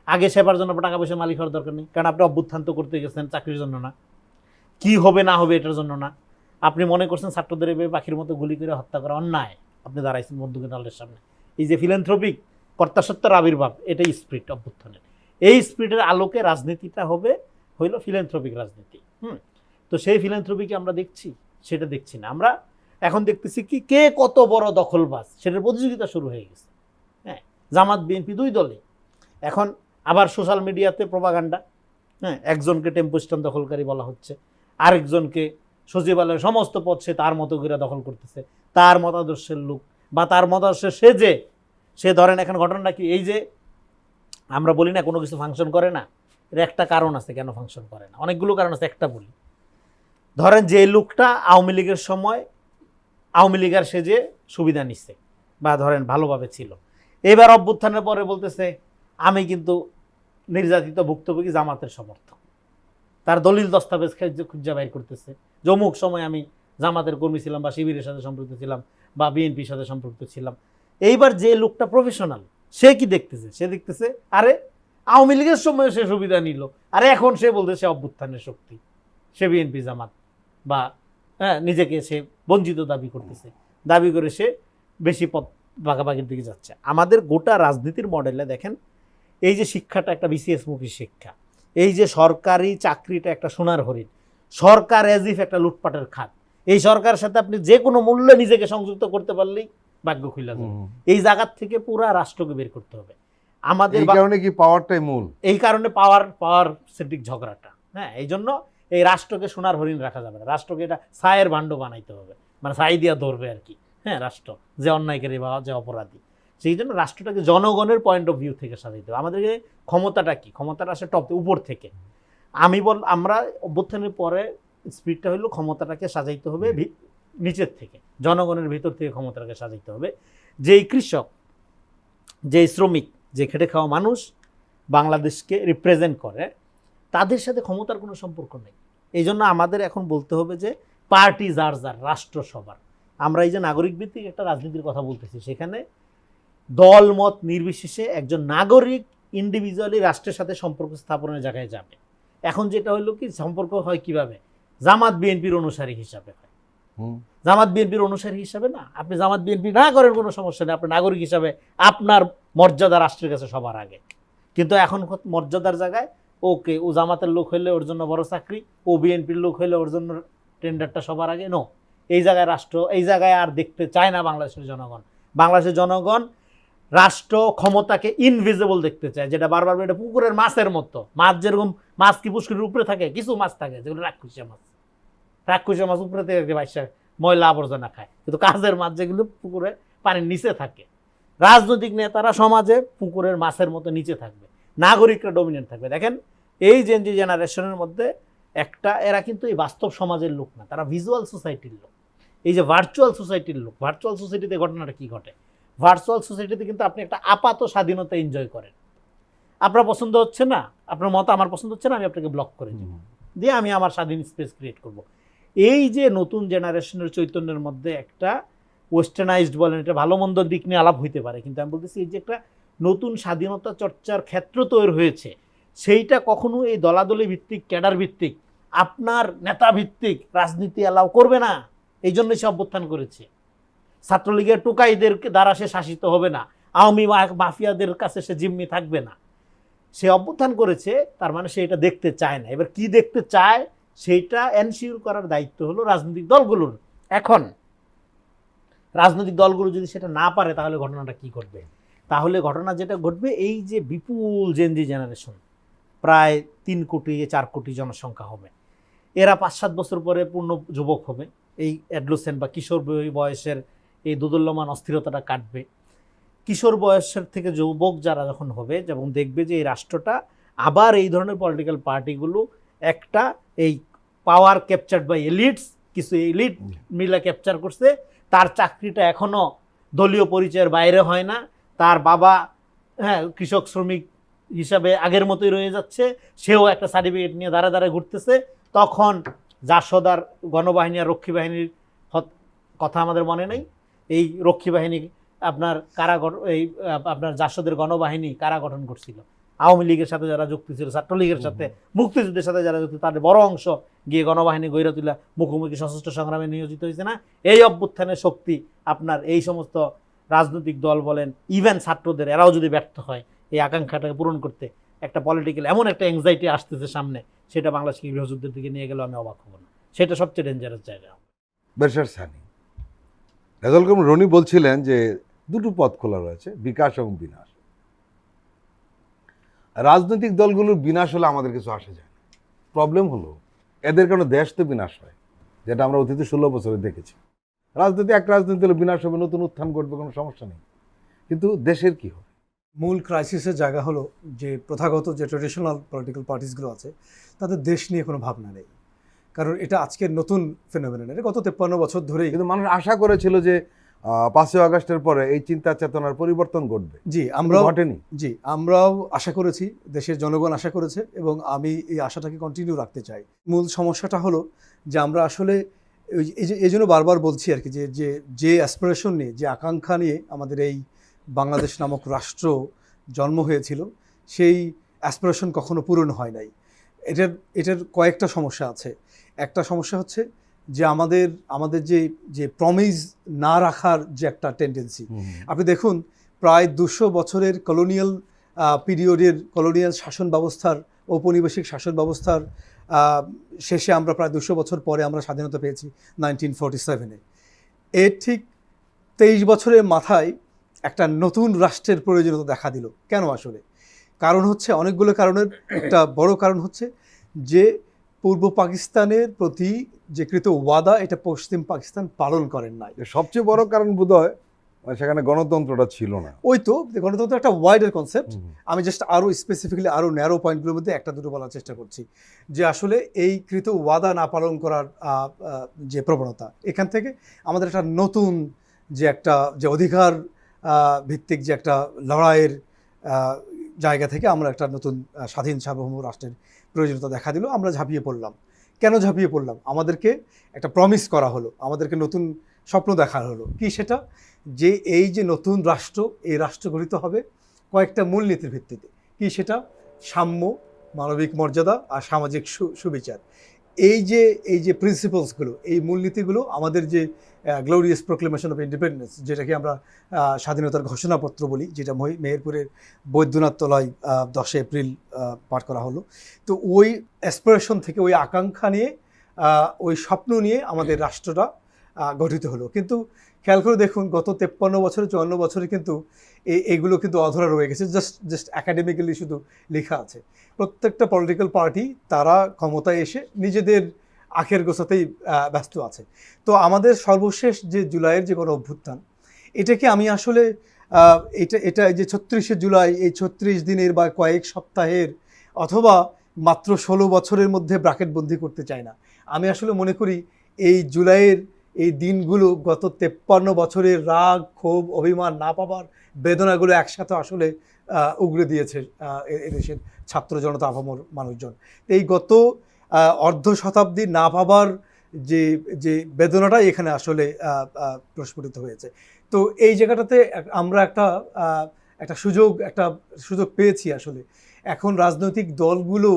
আগে সেবার জন্য টাকা পয়সা মালিক হওয়ার দরকার নেই, কারণ আপনি অভ্যুত্থান তো করতে গেছেন চাকরির জন্য না, কি হবে না হবে এটার জন্য না। আপনি মনে করছেন ছাত্রদের এভাবে পাখির মতো গুলি করে হত্যা করা অন্যায়, আপনি দাঁড়াইছেন বন্দুকের ডালের সামনে। এই যে ফিলেন্থ্রপিক কর্তাসত্তার আবির্ভাব, এটাই স্পিরিট অভ্যুত্থানের। এই স্পিরিটের আলোকে রাজনীতিটা হইল ফিলেন্থ্রপিক রাজনীতি। তো সেই ফিলেন্থ্রপিকে আমরা দেখছি, সেটা দেখছি না। আমরা এখন দেখতেছি কি কে কত বড় দখলবাজ, সেটার প্রতিযোগিতা শুরু হয়ে গেছে। হ্যাঁ, জামাত বিএনপি দুই দলে এখন আবার সোশ্যাল মিডিয়াতে প্রপাগান্ডা। হ্যাঁ, একজনকে টেম্পো স্ট্যান্ড দখলকারী বলা হচ্ছে, আরেকজনকে সচিবালয়ের সমস্ত পদ সে তার মতো করে দখল করতেছে, তার মতাদর্শের লোক বা তার মতাদর্শের সে ধরেন এখন ঘটনাটা কি, এই যে আমরা বলি না কোনো কিছু ফাংশন করে না, এর একটা কারণ আছে কেন ফাংশন করে না, অনেকগুলো কারণ আছে, একটা বলি। ধরেন যে লোকটা আওয়ামী লীগের সময় আওয়ামী লীগের সেজে সুবিধা নিচ্ছে বা ধরেন ভালোভাবে ছিল, এবার অভ্যুত্থানের পরে বলতেছে আমি কিন্তু নির্যাতিত ভুক্তভোগী জামাতের সমর্থক, তার দলিল দস্তাবেজ খুঁজে বাইর করতেছে যে অমুক সময় আমি জামাতের কর্মী ছিলাম বা শিবিরের সাথে সম্পৃক্ত ছিলাম বা বিএনপির সাথে সম্পৃক্ত ছিলাম। এইবার যে লোকটা প্রফেশনাল, সে কি দেখতেছে? সে দেখতেছে আরে আওয়ামী লীগের সময় সে সুবিধা নিল, আরে এখন সে বলতেছে অভ্যুত্থানের শক্তি, সে বিএনপি জামাত বা নিজেকে সে বঞ্চিত দাবি করতেছে, দাবি করে সে বেশি পথ ভাগাভাগির দিকে যাচ্ছে। আমাদের গোটা রাজনীতির মডেলে দেখেন, এই যে শিক্ষাটা একটা বিসিএস মুখী শিক্ষা, এই যে সরকারি চাকরিটা একটা সোনার হরিণ, সরকার এজ ইফ একটা লুটপাটের খাত, এই সরকারের সাথে আপনি যে কোনো মূল্যে নিজেকে সংযুক্ত করতে পারলেই ভাগ্য খুলে যাবে। এই জায়গার থেকে পুরা রাষ্ট্রকে বের করতে হবে আমাদের। এই কারণে কি পাওয়ারটাই মূল, এই কারণে পাওয়ার সেন্ট্রিক ঝগড়াটা। হ্যাঁ, এই জন্য এই রাষ্ট্রকে সোনার হরিণ রাখা যাবে না, রাষ্ট্রকে এটা ছায়ের ভাণ্ড বানাইতে হবে, মানে ছাই দিয়া ধরবে আর কি। হ্যাঁ, রাষ্ট্র যে অন্যায়কারী বা যে অপরাধী, সেই জন্য রাষ্ট্রটাকে জনগণের পয়েন্ট অফ ভিউ থেকে সাজাইতে হবে। আমাদেরকে ক্ষমতাটা কি, ক্ষমতাটা আসে টপ উপর থেকে। আমরা অভ্যুত্থানের পরে স্পিডটা হইলো ক্ষমতাটাকে সাজাইতে হবে নিচের থেকে, জনগণের ভিতর থেকে ক্ষমতাটাকে সাজাইতে হবে। যেই কৃষক, যেই শ্রমিক, যে খেটে খাওয়া মানুষ বাংলাদেশকে রিপ্রেজেন্ট করে, তাদের সাথে ক্ষমতার কোনো সম্পর্ক নেই। এই জন্য আমাদের এখন বলতে হবে যে পার্টি যার যার, রাষ্ট্র সবার। আমরা এই যে নাগরিক ভিত্তিক একটা রাজনীতির কথা বলতেছি, সেখানে দল মত নির্বিশেষে একজন নাগরিক ইন্ডিভিজুয়ালি রাষ্ট্রের সাথে সম্পর্ক স্থাপনের জায়গায় যাবে। এখন যেটা হইলো কি, সম্পর্ক হয় কিভাবে? জামাত বিএনপির অনুসারী হিসাবে হয়। জামাত বিএনপির অনুসারী হিসাবে না, আপনি জামাত বিএনপি না করেন কোনো সমস্যা নেই, আপনি নাগরিক হিসাবে আপনার মর্যাদা রাষ্ট্রের কাছে সবার আগে। কিন্তু এখন মর্যাদার জায়গায় ওকে, ও জামাতের লোক হইলে ওর জন্য বড় চাকরি, ও বিএনপির লোক হইলে ওর জন্য টেন্ডারটা সবার আগে। নো, এই জায়গায় রাষ্ট্র, এই জায়গায় আর দেখতে চায় না বাংলাদেশের জনগণ। বাংলাদেশের জনগণ রাষ্ট্র ক্ষমতাকে ইনভিজিবল দেখতে চায়, যেটা বারবার এটা পুকুরের মাছের মতো। মাছ যেরকম, মাছ কি পুষ্করির উপরে থাকে? কিছু মাছ থাকে যেগুলো রাক্ষসী মাছ উপরে থেকে বাইশা ময়লা আবর্জনা খায়, কিন্তু কাজের মাছ যেগুলো পুকুরে পানির নিচে থাকে। রাজনৈতিক নেতারা সমাজে পুকুরের মাছের মতো নিচে থাকবে, নাগরিকরা ডমিনেন্ট থাকবে। দেখেন এই জেনজি জেনারেশনের মধ্যে একটা, এরা কিন্তু এই বাস্তব সমাজের লোক না, তারা ভিজুয়াল সোসাইটির লোক, এই যে ভার্চুয়াল সোসাইটির লোক। ভার্চুয়াল সোসাইটিতে ঘটনাটা কি ঘটে? ভার্চুয়াল সোসাইটিতে কিন্তু আপনি একটা আপাত স্বাধীনতা এনজয় করেন। আপনার পছন্দ হচ্ছে না, আপনার মত আমার পছন্দ হচ্ছে না, আমি আপনাকে ব্লক করে দিব, দিয়ে আমি আমার স্বাধীন স্পেস ক্রিয়েট করব। এই যে নতুন জেনারেশনের চৈতন্যের মধ্যে একটা ওয়েস্টার্নাইজড বলেন, এটা ভালো মন্দ দিক নিয়ে আলাপ হইতে পারে, কিন্তু আমি বলতেছি এই যে একটা নতুন স্বাধীনতা চর্চার ক্ষেত্র তৈরি হয়েছে, সেইটা কখনো এই দলাদলি ভিত্তিক, ক্যাডার ভিত্তিক, আপনার নেতা ভিত্তিক রাজনীতি অ্যালাউ করবে না। এই জন্য সে অভ্যুত্থান করেছে। ছাত্রলীগের টোকাইদের দ্বারা সে শাসিত হবে না, আওয়ামী মাফিয়াদের কাছে সে জিম্মি থাকবে না। সে অভ্যুত্থান করেছে, তার মানে সে এটা দেখতে চায় না। এবার কি দেখতে চায় সেইটা এনশিওর করার দায়িত্ব হলো রাজনৈতিক দলগুলোর। এখন রাজনৈতিক দলগুলো যদি সেটা না পারে, তাহলে ঘটনাটা কি ঘটবে? তাহলে ঘটনা যেটা ঘটবে, এই যে বিপুল জেনজি জেনারেশন, প্রায় 3 কোটি 4 কোটি জনসংখ্যা হবে। এরা 5-7 বছর পরে পূর্ণ যুবক হবে, এই অ্যাডলোসেন্ট বা কিশোর বয়সের এই দোদুল্যমান অস্থিরতাটা কাটবে। কিশোর বয়সের থেকে যুবক যারা যখন হবে এবং দেখবে যে এই রাষ্ট্রটা আবার এই ধরনের পলিটিক্যাল পার্টিগুলো একটা এই পাওয়ার ক্যাপচার্ড বাই এলিটস, কিছু এলিট মিলা ক্যাপচার করছে, তার চাকরিটা এখনো দলীয় পরিচয়ের বাইরে হয় না, তার বাবা কৃষক শ্রমিক হিসাবে আগের মতোই রয়ে যাচ্ছে, সেও একটা সার্টিফিকেট নিয়ে দাঁড়া দাঁড়ায় ঘুরতেছে, তখন জাসদ আর গণবাহিনী আর রক্ষী বাহিনীর কথা আমাদের মনে নেই। এই রক্ষী বাহিনী আপনার আপনার জাসদের গণবাহিনী কারা গঠন করছিল, আওয়ামী লীগের সাথে যারা যুক্ত ছিল, ছাত্রলীগের সাথে, মুক্তিযুদ্ধের সাথে যারা যুক্ত, তাদের বড় অংশ গিয়ে গণবাহিনী গড়ে তুলে মুখোমুখি সশস্ত্র সংগ্রামে নিয়োজিত হয়েছে না। এই অভ্যুত্থানের শক্তি আপনার এই সমস্ত রাজনৈতিক দল বলেন, ইভেন ছাত্রদের, এরাও যদি ব্যর্থ হয় এই আকাঙ্ক্ষাটাকে পূরণ করতে, একটা পলিটিক্যাল এমন একটা অ্যাংজাইটি আসতেছে সামনে, সেটা বাংলাদেশকে গৃহযুদ্ধের দিকে নিয়ে গেলেও আমি অবাক হব না। সেটা সবচেয়ে ডেঞ্জারাস জায়গা। বেরসার সানি রেজাউল করিম রনি বলছিলেন যে দুটো পথ খোলা রয়েছে, বিকাশ এবং বিনাশ। রাজনৈতিক দলগুলোর বিনাশ হলে আমাদের কিছু আসে যায় না। প্রবলেম হলো এদের কারণে দেশ তো বিনাশ হয়, যেটা আমরা অতীতে 16 বছরে দেখেছি। এক রাজনীতি দলের বিনাশ হবে, নতুন উত্থান ঘটবে, কোনো সমস্যা নেই, কিন্তু দেশের কি হবে? মূল ক্রাইসিসের জায়গা হলো যে প্রথাগত যে ট্রেডিশনাল পলিটিক্যাল পার্টিসগুলো আছে তাদের দেশ নিয়ে কোনো ভাবনা নেই, কারণ এটা আজকের নতুন ফেনোমেনন। এটা গত 53 বছর ধরেই কিন্তু মানুষ আশা করেছিল যে 5ই আগস্টের পরে এই চিন্তা চেতনার পরিবর্তন ঘটবে। আমরাও আশা করেছি, দেশের জনগণ আশা করেছে, এবং আমি এই আশাটাকে কন্টিনিউ রাখতে চাই। মূল সমস্যাটা হলো যে আমরা আসলে এই জন্য বারবার বলছি আর কি, যে অ্যাসপিরেশন নিয়ে, যে আকাঙ্ক্ষা নিয়ে আমাদের এই বাংলাদেশ নামক রাষ্ট্র জন্ম হয়েছিল, সেই অ্যাসপিরেশন কখনো পূরণ হয় নাই। এটার কয়েকটা সমস্যা আছে। একটা সমস্যা হচ্ছে যে আমাদের যে প্রমিস না রাখার যে একটা টেন্ডেন্সি। আপনি দেখুন, প্রায় 200 বছরের কলোনিয়াল পিরিয়ডের কলোনিয়াল শাসন ব্যবস্থার, ঔপনিবেশিক শাসন ব্যবস্থার শেষে আমরা প্রায় 200 বছর পরে আমরা স্বাধীনতা পেয়েছি 1947-এ। এর ঠিক 23 বছরের মাথায় একটা নতুন রাষ্ট্রের প্রয়োজনীয়তা দেখা দিল। কেন? আসলে কারণ হচ্ছে অনেকগুলো কারণের। একটা বড় কারণ হচ্ছে যে পূর্ব পাকিস্তানের প্রতি যে কৃত ওয়াদা, এটা পশ্চিম পাকিস্তান পালন করেন নাই। সবচেয়ে বড় কারণ বোধহয় সেখানে গণতন্ত্রটা ছিল না। ওই তো, গণতন্ত্র একটা ওয়াইডার কনসেপ্ট। আমি জাস্ট আরও স্পেসিফিক্যালি আরও ন্যারো পয়েন্টগুলোর মধ্যে একটা দুটো বলার চেষ্টা করছি, যে আসলে এই কৃত ওয়াদা না পালন করার যে প্রবণতা, এখান থেকে আমাদের একটা নতুন যে অধিকার ভিত্তিক যে একটা লড়াইয়ের জায়গা থেকে আমরা একটা নতুন স্বাধীন সার্বভৌম রাষ্ট্রের প্রয়োজনীয়তা দেখা দিল। আমরা ঝাঁপিয়ে পড়লাম। কেন ঝাঁপিয়ে পড়লাম? আমাদেরকে একটা প্রমিস করা হলো, আমাদেরকে নতুন স্বপ্ন দেখা হলো। কি সেটা? যে এই যে নতুন রাষ্ট্র, এই রাষ্ট্র গঠিত হবে কয়েকটা মূলনীতির ভিত্তিতে। কি সেটা? সাম্য, মানবিক মর্যাদা আর সামাজিক সুবিচার। এই যে প্রিন্সিপালসগুলো, এই মূলনীতিগুলো আমাদের যে গ্লোরিয়াস প্রোক্লেমেশন অফ ইন্ডিপেন্ডেন্স, যেটাকে আমরা স্বাধীনতার ঘোষণাপত্র বলি, যেটা মেহেরপুরের বৈদ্যনাথ তলায় 10 এপ্রিল পাঠ করা হলো। তো ওই অ্যাসপিরেশন থেকে, ওই আকাঙ্ক্ষা নিয়ে, ওই স্বপ্ন নিয়ে আমাদের রাষ্ট্রটা গঠিত হলো। কিন্তু খেয়াল করে দেখুন, গত 53 বছরে 54 বছরে কিন্তু এইগুলো কিন্তু অধরা রয়ে গেছে, জাস্ট অ্যাকাডেমিক্যালি শুধু লেখা আছে। প্রত্যেকটা পলিটিক্যাল পার্টি তারা ক্ষমতায় এসে নিজেদের আখের গোছাতেই ব্যস্ত আছে। তো আমাদের সর্বশেষ যে জুলাইয়ের যে গণ অভ্যুত্থান, এটাকে আমি আসলে এটা যে 36শে জুলাই, এই 36 দিনের বা কয়েক সপ্তাহের অথবা মাত্র 16 বছরের মধ্যে ব্র্যাকেটবন্দি করতে চাই না। আমি আসলে মনে করি এই জুলাইয়ের এই দিনগুলো গত 53 বছরের রাগ, ক্ষোভ, অভিমান, না পাবার বেদনাগুলো একসাথে আসলে উগড়ে দিয়েছে এদেশের ছাত্র জনতা, আপামর মানুষজন। এই গত অর্ধ শতাব্দী না পাবার যে বেদনাটাই এখানে আসলে প্রস্ফুটিত হয়েছে। তো এই জায়গাটাতে আমরা একটা সুযোগ পেয়েছি আসলে। এখন রাজনৈতিক দলগুলো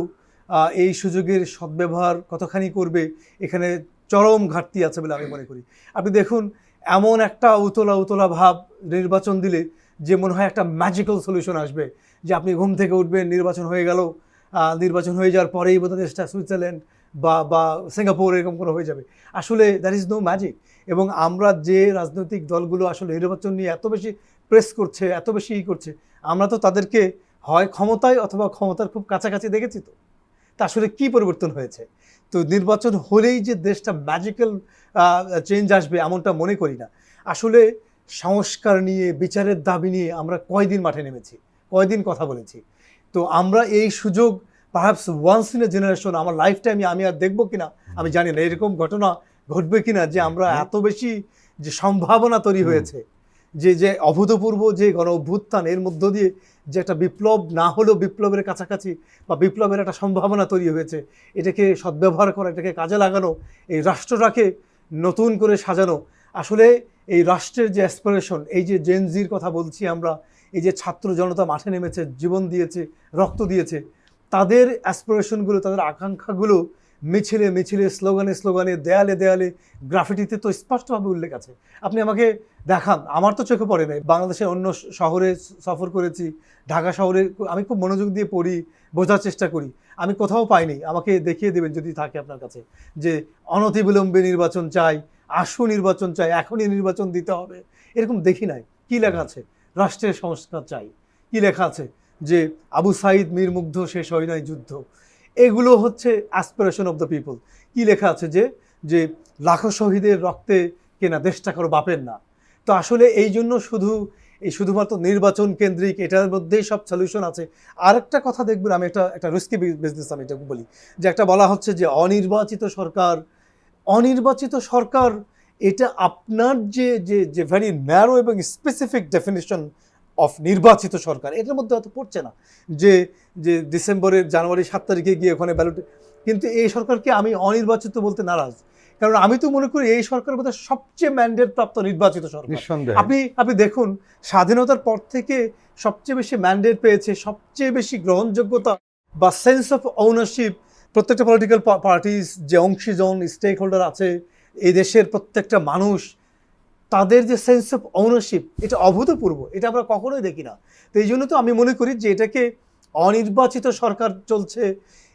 এই সুযোগের সদ্ব্যবহার কতখানি করবে, এখানে চরম ঘাটতি আছে বলে আমি মনে করি। আপনি দেখুন, এমন একটা উতলা ভাব নির্বাচন দিলে যে মনে হয় একটা ম্যাজিক্যাল সলিউশন আসবে, যে আপনি ঘুম থেকে উঠবেন, নির্বাচন হয়ে গেল, নির্বাচন হয়ে যাওয়ার পরেই বোধহয় দেশটা সুইজারল্যান্ড বা সিঙ্গাপুর এরকম করে হয়ে যাবে। আসলে দ্যাট ইজ নো ম্যাজিক। এবং আমরা যে রাজনৈতিক দলগুলো আসলে নির্বাচন নিয়ে এত বেশি প্রেস করছে, এত বেশি করছে, আমরা তো তাদেরকে হয় ক্ষমতায় অথবা ক্ষমতার খুব কাছাকাছি দেখেছি। তো তা আসলে কি পরিবর্তন হয়েছে? তো নির্বাচন হলেই যে দেশটা ম্যাজিক্যাল চেঞ্জ আসবে এমনটা মনে করি না। আসলে সংস্কার নিয়ে, বিচারের দাবি নিয়ে আমরা কয়দিন মাঠে নেমেছি, কয়দিন কথা বলেছি। তো আমরা এই সুযোগ perhaps once in a generation, আমার লাইফ টাইমে আমি আর দেখবো কিনা আমি জানি না, এরকম ঘটনা ঘটবে কিনা যে আমরা এত বেশি যে সম্ভাবনা তৈরি হয়েছে, যে অভূতপূর্ব যে গণ অভ্যুত্থান, এর মধ্য দিয়ে যে একটা বিপ্লব না হলেও বিপ্লবের কাছাকাছি বা বিপ্লবের একটা সম্ভাবনা তৈরি হয়েছে, এটাকে সদ্ব্যবহার করা, এটাকে কাজে লাগানো, এই রাষ্ট্রটাকে নতুন করে সাজানো। আসলে এই রাষ্ট্রের যে অ্যাসপিরেশন, এই যে জেনজির কথা বলছি আমরা, এই যে ছাত্র জনতা মাঠে নেমেছে, জীবন দিয়েছে, রক্ত দিয়েছে, তাদের অ্যাসপিরেশনগুলো, তাদের আকাঙ্ক্ষাগুলো মিছিলে মিছিলে, স্লোগানে স্লোগানে, দেয়ালে দেয়ালে, গ্রাফিটিতে তো স্পষ্টভাবে উল্লেখ আছে। আপনি আমাকে দেখান, আমার তো চোখে পড়ে নাই। বাংলাদেশের অন্য শহরে সফর করেছি, ঢাকা শহরে আমি খুব মনোযোগ দিয়ে পড়ি, বোঝার চেষ্টা করি, আমি কোথাও পাইনি। আমাকে দেখিয়ে দেবেন যদি থাকে আপনার কাছে, যে অনতিবিলম্বে নির্বাচন চাই, আশু নির্বাচন চাই, এখনই নির্বাচন দিতে হবে, এরকম দেখি নাই। কি লেখা আছে? রাষ্ট্রের সংস্কার চাই। কি লেখা আছে? যে আবু সাইদ মীর মুগ্ধ, শেষ হয় নাই যুদ্ধ। এগুলো হচ্ছে অ্যাসপিরেশন অফ দ্য পিপল। কি লেখা আছে? যে লাখো শহীদের রক্তে কেনা দেশটা কারো বাপের না। তো আসলে এই জন্য শুধুমাত্র নির্বাচন কেন্দ্রিক এটার মধ্যেই সব সলিউশন আছে। আরেকটা কথা দেখবেন, আমি একটা রিস্কি বিজনেস আমি এটা বলি, যে একটা বলা হচ্ছে যে অনির্বাচিত সরকার, এটা আপনার যে ভেরি ন্যারো এবং স্পেসিফিক ডেফিনিশন অফ নির্বাচিত সরকার, এটার মধ্যে হয়তো পড়ছে না। যে জানুয়ারি 7 তারিখে গিয়ে ওখানে ব্যালট, কিন্তু এই সরকারকে আমি অনির্বাচিত বলতে নারাজ। কারণ আমি তো মনে করি এই সরকার বোধহয় সবচেয়ে ম্যান্ডেট প্রাপ্ত নির্বাচিত সরকার। আপনি দেখুন, স্বাধীনতার পর থেকে সবচেয়ে বেশি ম্যান্ডেট পেয়েছে, সবচেয়ে বেশি গ্রহণযোগ্যতা বা সেন্স অফ ওনারশিপ, প্রত্যেকটা পলিটিক্যাল পার্টিস যে অংশীজন স্টেক হোল্ডার আছে, এই দেশের প্রত্যেকটা মানুষ, তাদের যে সেন্স অফ ওনারশিপ, এটা অভূতপূর্ব, এটা আমরা কখনোই দেখি না। তো এই জন্য তো আমি মনে করি যে এটাকে অনির্বাচিত সরকার চলছে,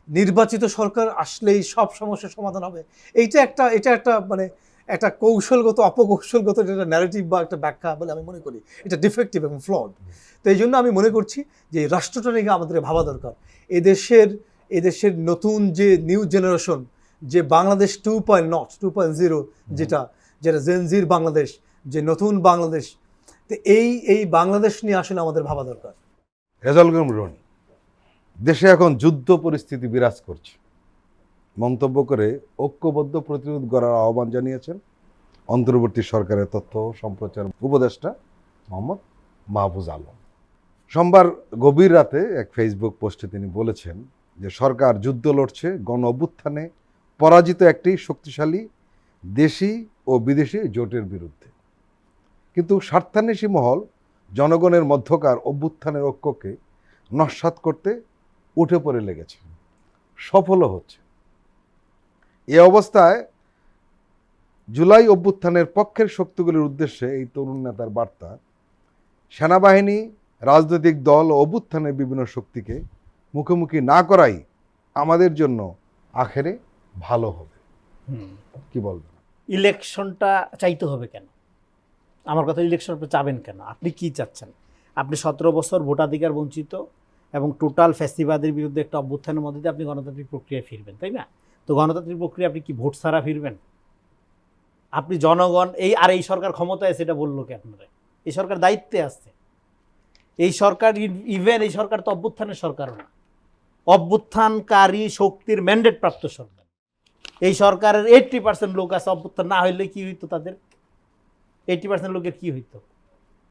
নির্বাচিত সরকার আসলেই সব সমস্যার সমাধান হবে, এটা একটা মানে একটা কৌশলগত অপকৌশলগত একটা ন্যারেটিভ বা একটা ব্যাখ্যা বলে আমি মনে করি। এটা ডিফেক্টিভ এবং ফ্লড। তো এই জন্য আমি মনে করছি যে এই রাষ্ট্রটা নিয়ে আমাদের ভাবা দরকার। এদেশের নতুন যে নিউ জেনারেশন, যে বাংলাদেশ 2.0 যেটা জেনজির বাংলাদেশ, যে নতুন বাংলাদেশ, তো এই বাংলাদেশ নিয়ে আসলে আমাদের ভাবা দরকার। রেজাউল করিম রনি, দেশে এখন যুদ্ধ পরিস্থিতি বিরাজ করছে মন্তব্য করে ঐক্যবদ্ধ প্রতিরোধ গড়ার আহ্বান জানিয়েছেন অন্তর্বর্তী সরকারের তথ্য সম্প্রচার উপদেষ্টা মোহাম্মদ মাহফুজ আলম। সোমবার গভীর রাতে এক ফেসবুক পোস্টে তিনি বলেছেন যে সরকার যুদ্ধ লড়ছে গণ অভ্যুত্থানে পরাজিত একটি শক্তিশালী দেশি ও বিদেশি জোটের বিরুদ্ধে, কিন্তু স্বার্থান্বেষী মহল জনগণের মধ্যকার অভ্যুত্থানের ঐক্যকে নস্যাৎ করতে উঠে পড়ে লেগেছে, সফলও হচ্ছে। এ অবস্থায় জুলাই অভ্যুত্থানের পক্ষের শক্তিগুলির উদ্দেশ্যে এই তরুণ নেতার বার্তা, সেনাবাহিনী, রাজনৈতিক দল ও অভ্যুত্থানের বিভিন্ন শক্তিকে মুখোমুখি না করাই আমাদের জন্য আখেরে ভালো হবে। কি বলবেন? ইলেকশনটা চাইতে হবে কেন? আমার কথা, ইলেকশন আপনি চাবেন কেন? আপনি কি চাচ্ছেন? আপনি 17 বছর ভোটাধিকার বঞ্চিত এবং টোটাল ফ্যাসিবাদের বিরুদ্ধে একটা অভ্যুত্থানের মধ্যে দিয়ে আপনি গণতান্ত্রিক প্রক্রিয়ায় ফিরবেন, তাই না? তো গণতান্ত্রিক প্রক্রিয়া আপনি কি ভোট ছাড়া ফিরবেন? আপনি জনগণ এই সরকার ক্ষমতায় আছে এটা বললো কি আপনারা? এই সরকার দায়িত্বে আছে। এই সরকার এই সরকার তো অভ্যুত্থানের সরকারও না, অভ্যুত্থানকারী শক্তির ম্যান্ডেট প্রাপ্ত সরকার। এই সরকারের 80% লোক আছে, অভ্যুত্থান না হইলে কি হইতো? তাদের 80% লোকের কি হইতো?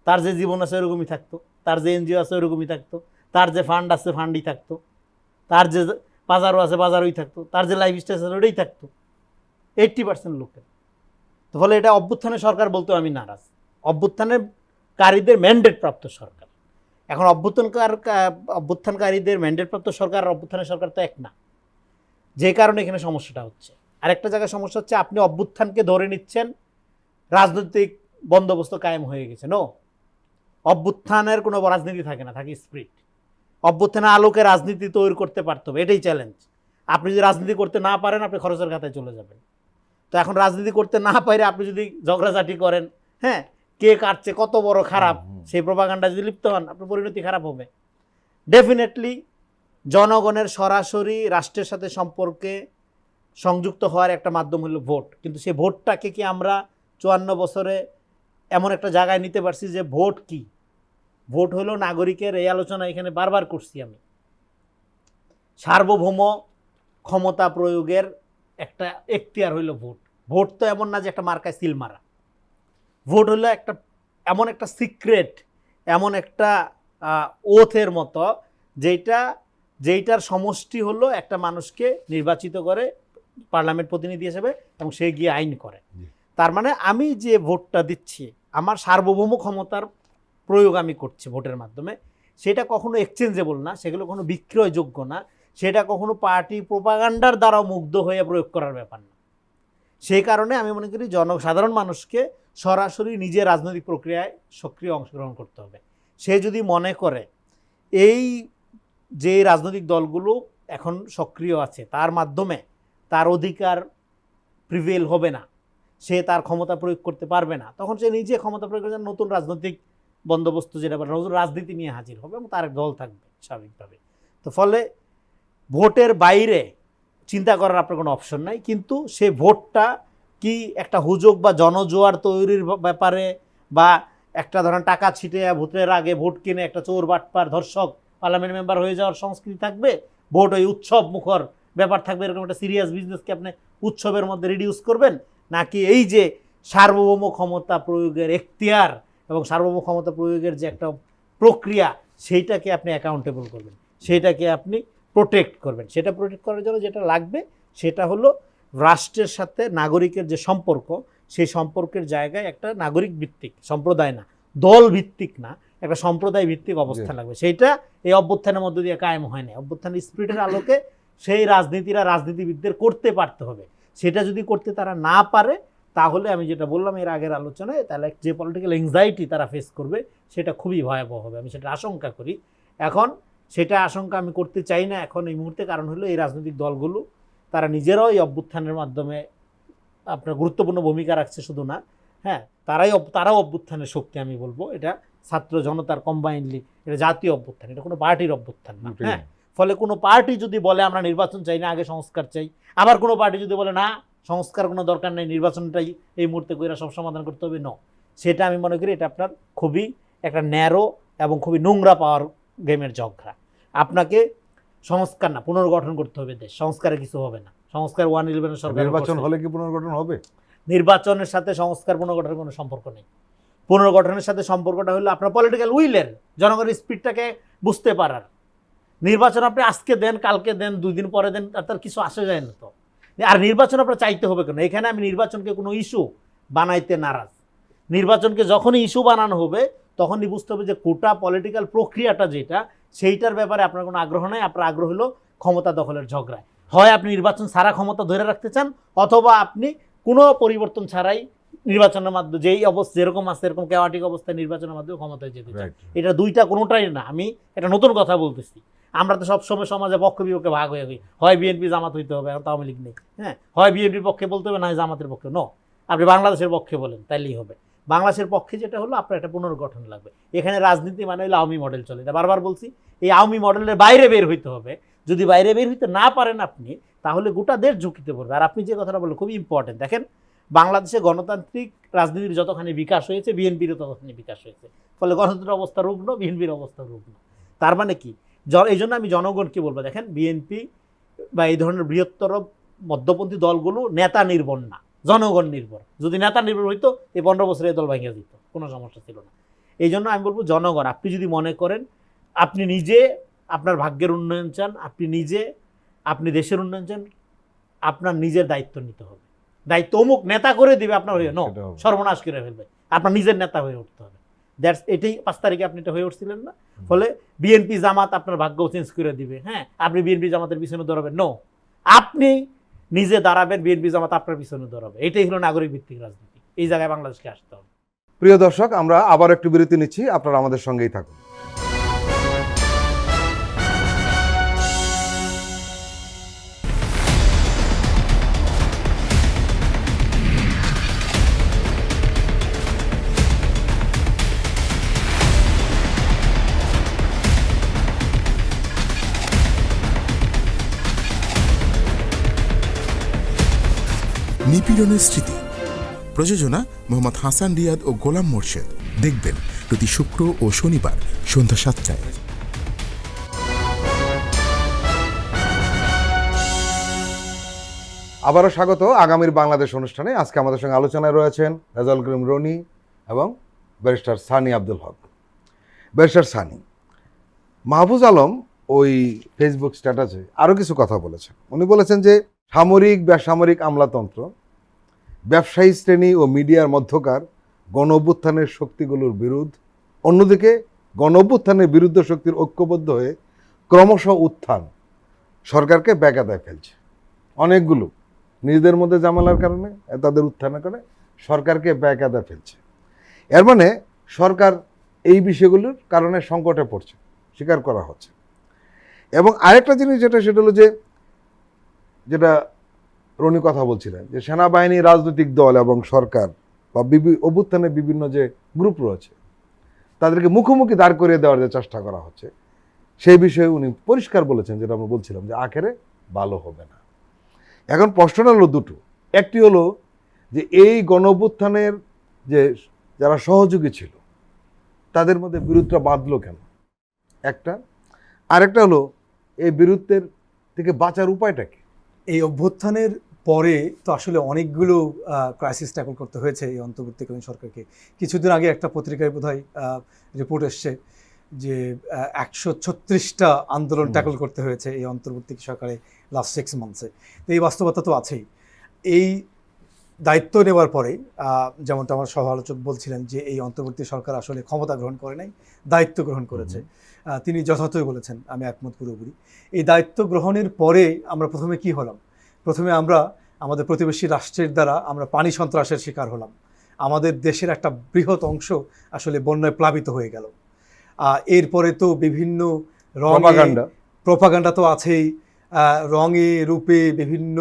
তার যে জীবন আছে ওরকমই থাকতো, তার যে এনজিও আছে ওরকমই থাকতো, তার যে ফান্ড আছে ফান্ডই থাকতো, তার যে বাজারও আছে বাজারই থাকতো, তার যে লাইফস্টাইল আছে ওটাই থাকতো 80% লোকের। তো ফলে এটা অভ্যুত্থানের সরকার বলতেও আমি নারাজ। অভ্যুত্থানকারীদের ম্যান্ডেট প্রাপ্ত সরকার। এখন অভ্যুত্থানকারীদের ম্যান্ডেট প্রাপ্ত সরকার আর অভ্যুত্থানের সরকার তো এক না, যে কারণে এখানে সমস্যাটা হচ্ছে। আরেকটা জায়গায় সমস্যা হচ্ছে, আপনি অভ্যুত্থানকে ধরে নিচ্ছেন, রাজনৈতিক বন্দোবস্ত কায়েম হয়ে গেছে। নো, অভ্যুত্থানের কোনো রাজনীতি থাকে না, থাকে স্পিরিট। অভ্যুত্থানের আলোকে রাজনীতি তৈরি করতে পারতে হবে, এটাই চ্যালেঞ্জ। আপনি যদি রাজনীতি করতে না পারেন, আপনি খরচের খাতায় চলে যাবেন। তো এখন রাজনীতি করতে না পারে আপনি যদি ঝগড়াঝাটি করেন, হ্যাঁ, কে কাটছে, কত বড় খারাপ, সেই প্রপাগান্ডা যদি লিপ্ত হন, আপনার পরিণতি খারাপ হবে। ডেফিনেটলি জনগণের সরাসরি রাষ্ট্রের সাথে সম্পর্কে সংযুক্ত হওয়ার একটা মাধ্যম হলো ভোট, কিন্তু সেই ভোটটাকে কি আমরা 54 বছরে এমন একটা জায়গায় নিতে পারছি যে ভোট কি? ভোট হলো নাগরিকের, এই আলোচনা এখানে বারবার করছি আমি, সার্বভৌম ক্ষমতা প্রয়োগের একটা এখতিয়ার হইল ভোট। ভোট তো এমন না যে একটা মার্কায় সিল মারা। ভোট হলো একটা এমন একটা সিক্রেট, এমন একটা ওথের মতো যেইটার সমষ্টি হলো একটা মানুষকে নির্বাচিত করে পার্লামেন্ট প্রতিনিধি হিসেবে এবং সে গিয়ে আইন করে। তার মানে আমি যে ভোটটা দিচ্ছি আমার সার্বভৌম ক্ষমতার প্রয়োগ আমি করছি ভোটের মাধ্যমে, সেটা কখনো এক্সচেঞ্জেবল না, সেগুলো কখনো বিক্রয়যোগ্য না, সেটা কখনো পার্টি প্রোপাগান্ডার দ্বারা মুগ্ধ হয়ে প্রয়োগ করার ব্যাপার না। সেই কারণে আমি মনে করি জনসাধারণ মানুষকে সরাসরি নিজের রাজনৈতিক প্রক্রিয়ায় সক্রিয় অংশগ্রহণ করতে হবে। সে যদি মনে করে এই যে রাজনৈতিক দলগুলো এখন সক্রিয় আছে তার মাধ্যমে তার অধিকার প্রিভেল হবে না, সে তার ক্ষমতা প্রয়োগ করতে পারবে না, তখন সে নিজে ক্ষমতা প্রয়োগ করে নতুন রাজনৈতিক বন্দোবস্ত যেটা নতুন রাজনীতি নিয়ে হাজির হবে এবং তার এক দল থাকবে স্বাভাবিকভাবে। তো ফলে ভোটের বাইরে চিন্তা করার আপনার কোনো অপশন নাই, কিন্তু সে ভোটটা কি একটা হুজুগ বা জনজোয়ার তৈরির ব্যাপারে বা একটা ধরেন টাকা ছিটে ভোটের আগে ভোট কিনে একটা চোর বাটপার ধর্ষক পার্লামেন্ট মেম্বার হয়ে যাওয়ার সংস্কৃতি থাকবে, ভোট ওই উৎসব মুখর ব্যাপার থাকবে, এরকম একটা সিরিয়াস বিজনেসকে আপনি উৎসবের মধ্যে রিডিউস করবেন, নাকি এই যে সার্বভৌম ক্ষমতা প্রয়োগের এখতিয়ার এবং সার্বভৌম ক্ষমতা প্রয়োগের যে একটা প্রক্রিয়া সেইটাকে আপনি অ্যাকাউন্টেবল করবেন, সেইটাকে আপনি প্রোটেক্ট করবেন। সেটা প্রোটেক্ট করার জন্য যেটা লাগবে সেটা হলো রাষ্ট্রের সাথে নাগরিকের যে সম্পর্ক, সেই সম্পর্কের জায়গায় একটা নাগরিক ভিত্তিক, সম্প্রদায় না, দল ভিত্তিক না, একটা সম্প্রদায় ভিত্তিক অবস্থা লাগবে। সেইটা এই অভ্যুত্থানের মধ্য দিয়ে কায়েম হয় না। অভ্যুত্থানের স্পিরিটের আলোকে সেই রাজনীতিবিদদের করতে পারতে হবে। সেটা যদি করতে তারা না পারে তাহলে আমি যেটা বললাম এর আগের আলোচনায়, তাহলে যে পলিটিক্যাল এংজাইটি তারা ফেস করবে সেটা খুবই ভয়াবহ হবে, আমি সেটা আশঙ্কা করি। এখন সেটা আশঙ্কা আমি করতে চাই না এখন এই মুহূর্তে, কারণ হলো এই রাজনৈতিক দলগুলো তারা নিজেরাও এই অভ্যুত্থানের মাধ্যমে আপনার গুরুত্বপূর্ণ ভূমিকা রাখছে, শুধু না, হ্যাঁ, তারাও অভ্যুত্থানের শক্তি। আমি বলবো এটা ছাত্র জনতার কম্বাইনলি, এটা জাতীয় অভ্যুত্থান, এটা কোনো পার্টির অভ্যুত্থান না। হ্যাঁ, ফলে কোনো পার্টি যদি বলে আমরা নির্বাচন চাই না, আগে সংস্কার চাই, আবার কোনো পার্টি যদি বলে না সংস্কার কোনো দরকার নেই, নির্বাচনটাই এই মুহূর্তে কইরা সব সমাধান করতে হবে, ন, সেটা আমি মনে করি এটা আপনার খুবই একটা ন্যারো এবং খুবই নোংরা পাওয়ার গেমের ঝগড়া। আপনাকে সংস্কার না পুনর্গঠন করতে হবে দেশ, সংস্কারে কিছু হবে না। সংস্কার 111 সরকার নির্বাচন হলে কি পুনর্গঠন হবে? নির্বাচনের সাথে সংস্কার পুনর্গঠনের কোনো সম্পর্ক নেই। পুনর্গঠনের সাথে সম্পর্কটা হলো আপনার পলিটিক্যাল উইলের, জনগণের স্পিডটাকে বুঝতে পারার। নির্বাচন আপনি আজকে দেন, কালকে দেন, 2 দিন পরে দেন, তার কিছু আসে যায় না তো। আর নির্বাচন আপনার চাইতে হবে কেন? এখানে আমি নির্বাচনকে কোনো ইস্যু বানাইতে নারাজ। নির্বাচনকে যখনই ইস্যু বানানো হবে তখনই বুঝতে হবে যে কোটা পলিটিক্যাল প্রক্রিয়াটা যেটা, সেইটার ব্যাপারে আপনার কোনো আগ্রহ নাই। আপনার আগ্রহ হলো ক্ষমতা দখলের ঝগড়ায়। হয় আপনি নির্বাচন ছাড়া ক্ষমতা ধরে রাখতে চান, অথবা আপনি কোনো পরিবর্তন ছাড়াই নির্বাচনের মাধ্যমে যেই অবস্থা যেরকম আছে এরকম ক্যাওয়াটিক অবস্থায় নির্বাচনের মাধ্যমে ক্ষমতায় যেতে চান। এটা দুইটা কোনোটাই না। আমি এটা নতুন কথা বলতেছি। আমরা তো সবসময় সমাজে পক্ষ বিপক্ষে ভাগ হয়ে গই, হয় বিএনপি জামাত হইতে হবে, এখন তো আওয়ামী লীগ নেই, হ্যাঁ, হয় বিএনপির পক্ষে বলতে হবে, না জামাতের পক্ষে। ন, আপনি বাংলাদেশের পক্ষে বলেন তাইলেই হবে। বাংলাদেশের পক্ষে যেটা হলো আপনার একটা পুনর্গঠন লাগবে। এখানে রাজনীতি মানে হলো আওয়ামী মডেল চলে, এটা বারবার বলছি। এই আওয়ামী মডেলের বাইরে বের হইতে হবে। যদি বাইরে বের হইতে না পারেন আপনি, তাহলে গোটা দেশ ঝুঁকিতে পড়বে। আর আপনি যে কথাটা বললেন খুবই ইম্পর্টেন্ট। দেখেন, বাংলাদেশে গণতান্ত্রিক রাজনীতির যতখানি বিকাশ হয়েছে, বিএনপিরও ততখানি বিকাশ হয়েছে। ফলে গণতন্ত্রের অবস্থা রুগ্ন, বিএনপির অবস্থা রুগ্ন। তার মানে কি? এই জন্য আমি জনগণকে বলবো, দেখেন, বিএনপি বা এই ধরনের বৃহত্তর মধ্যপন্থী দলগুলো নেতা নির্ভর না, জনগণ নির্ভর। যদি নেতা নির্ভর হইতো এই 15 বছরে এই দল ভাঙিয়ে দিত, কোনো সমস্যা ছিল না। এই জন্য আমি বলবো জনগণ, আপনি যদি মনে করেন আপনি নিজে আপনার ভাগ্যের উন্নয়ন চান, আপনি দেশের উন্নয়ন চান, আপনার নিজের দায়িত্ব নিতে হবে। দায়িত্ব অমুক নেতা করে দিবে আপনার হয়ে, নো, সর্বনাশ করে ফেলবে। আপনার নিজের নেতা হয়ে উঠতে হবে। এটাই 5 তারিখে আপনি এটা হয়ে উঠছিলেন না। ফলে বিএনপি জামাত আপনার ভাগ্য চেঞ্জ করে দিবে। হ্যাঁ, আপনি বিএনপি জামাতের পিছনে দৌড়াবেন, নো, আপনি নিজে দাঁড়াবেন, বিএনপি জামাত আপনার পিছনে দৌড়াবে। এটাই হলো নাগরিক ভিত্তিক রাজনীতি। এই জায়গায় বাংলাদেশকে আসতে হবে। প্রিয় দর্শক, আমরা আবার একটু বিরতি নিচ্ছি, আপনারা আমাদের সঙ্গেই থাকুন। নিপীড়নের স্মৃতি। প্রযোজনা মোহাম্মদ হাসান রিয়াদ ও গোলাম মোর্শেদ। দেখবেন প্রতি শুক্র ও শনিবার সন্ধ্যা 7টায়। আবারও স্বাগত আগামীর বাংলাদেশ অনুষ্ঠানে। আজকে আমাদের সঙ্গে আলোচনায় রয়েছেন রেজাউল করিম রনি এবং ব্যারিস্টার সানি আব্দুল হক। ব্যারিস্টার সানি, মাহফুজ আলম ওই ফেসবুক স্ট্যাটাসে আরও কিছু কথা বলেছেন। উনি বলেছেন যে সামরিক বেসামরিক আমলাতন্ত্র, ব্যবসায়ী শ্রেণী ও মিডিয়ার মধ্যকার গণ অভ্যুত্থানের শক্তিগুলোর বিরুদ্ধ, অন্যদিকে গণ অভ্যুত্থানের বিরুদ্ধ শক্তির ঐক্যবদ্ধ হয়ে ক্রমশ উত্থান সরকারকে ব্যাঘাতায় ফেলছে। অনেকগুলো নিজেদের মধ্যে ঝামেলার কারণে, তাদের উত্থানের কারণে সরকারকে ব্যাঘাতায় ফেলছে। এর মানে সরকার এই বিষয়গুলোর কারণে সংকটে পড়ছে, স্বীকার করা হচ্ছে। এবং আরেকটা জিনিস সেটা হলো যেটা রনি কথা বলছিলেন, যে সেনাবাহিনী, রাজনৈতিক দল এবং সরকার বা অভ্যুত্থানের বিভিন্ন যে গ্রুপ রয়েছে তাদেরকে মুখোমুখি দাঁড় করিয়ে দেওয়ার যে চেষ্টা করা হচ্ছে, সেই বিষয়ে উনি পরিষ্কার বলেছেন, যেটা আমরা বলছিলাম যে আখেরে ভালো হবে না। এখন প্রশ্নটা হলো দুটো। একটি হলো যে এই গণ অভ্যুত্থানের যে যারা সহযোগী ছিল তাদের মধ্যে বিরোধটা বাঁধলো কেন, একটা। আরেকটা হলো এই বিরোধের থেকে বাঁচার উপায়টা কি? এই অভ্যুত্থানের পরে তো আসলে অনেকগুলো ক্রাইসিস ট্যাকল করতে হয়েছে এই অন্তর্বর্তীকালীন সরকারকে। কিছুদিন আগে একটা পত্রিকায় বোধহয় রিপোর্ট এসছে যে 136টা আন্দোলন ট্যাকল করতে হয়েছে এই অন্তর্বর্তী সরকারে লাস্ট 6 মান্থসে। তো এই বাস্তবতা তো আছেই। এই দায়িত্ব নেওয়ার পরে যেমনটা আমার সহ-আলোচক বলছিলেন যে এই অন্তর্বর্তী সরকার আসলে ক্ষমতা গ্রহণ করে নাই, দায়িত্ব গ্রহণ করেছে। তিনি যথার্থই বলেছেন, আমি একমত পুরোপুরি। এই দায়িত্ব গ্রহণের পরে আমরা প্রথমে কি হলাম? প্রথমে আমরা আমাদের প্রতিবেশী রাষ্ট্রের দ্বারা আমরা পানি সন্ত্রাসের শিকার হলাম। আমাদের দেশের একটা বৃহৎ অংশ আসলে বন্যায় প্লাবিত হয়ে গেল। এরপরে তো বিভিন্ন প্রপাগান্ডা তো আছেই, রঙে রূপে বিভিন্ন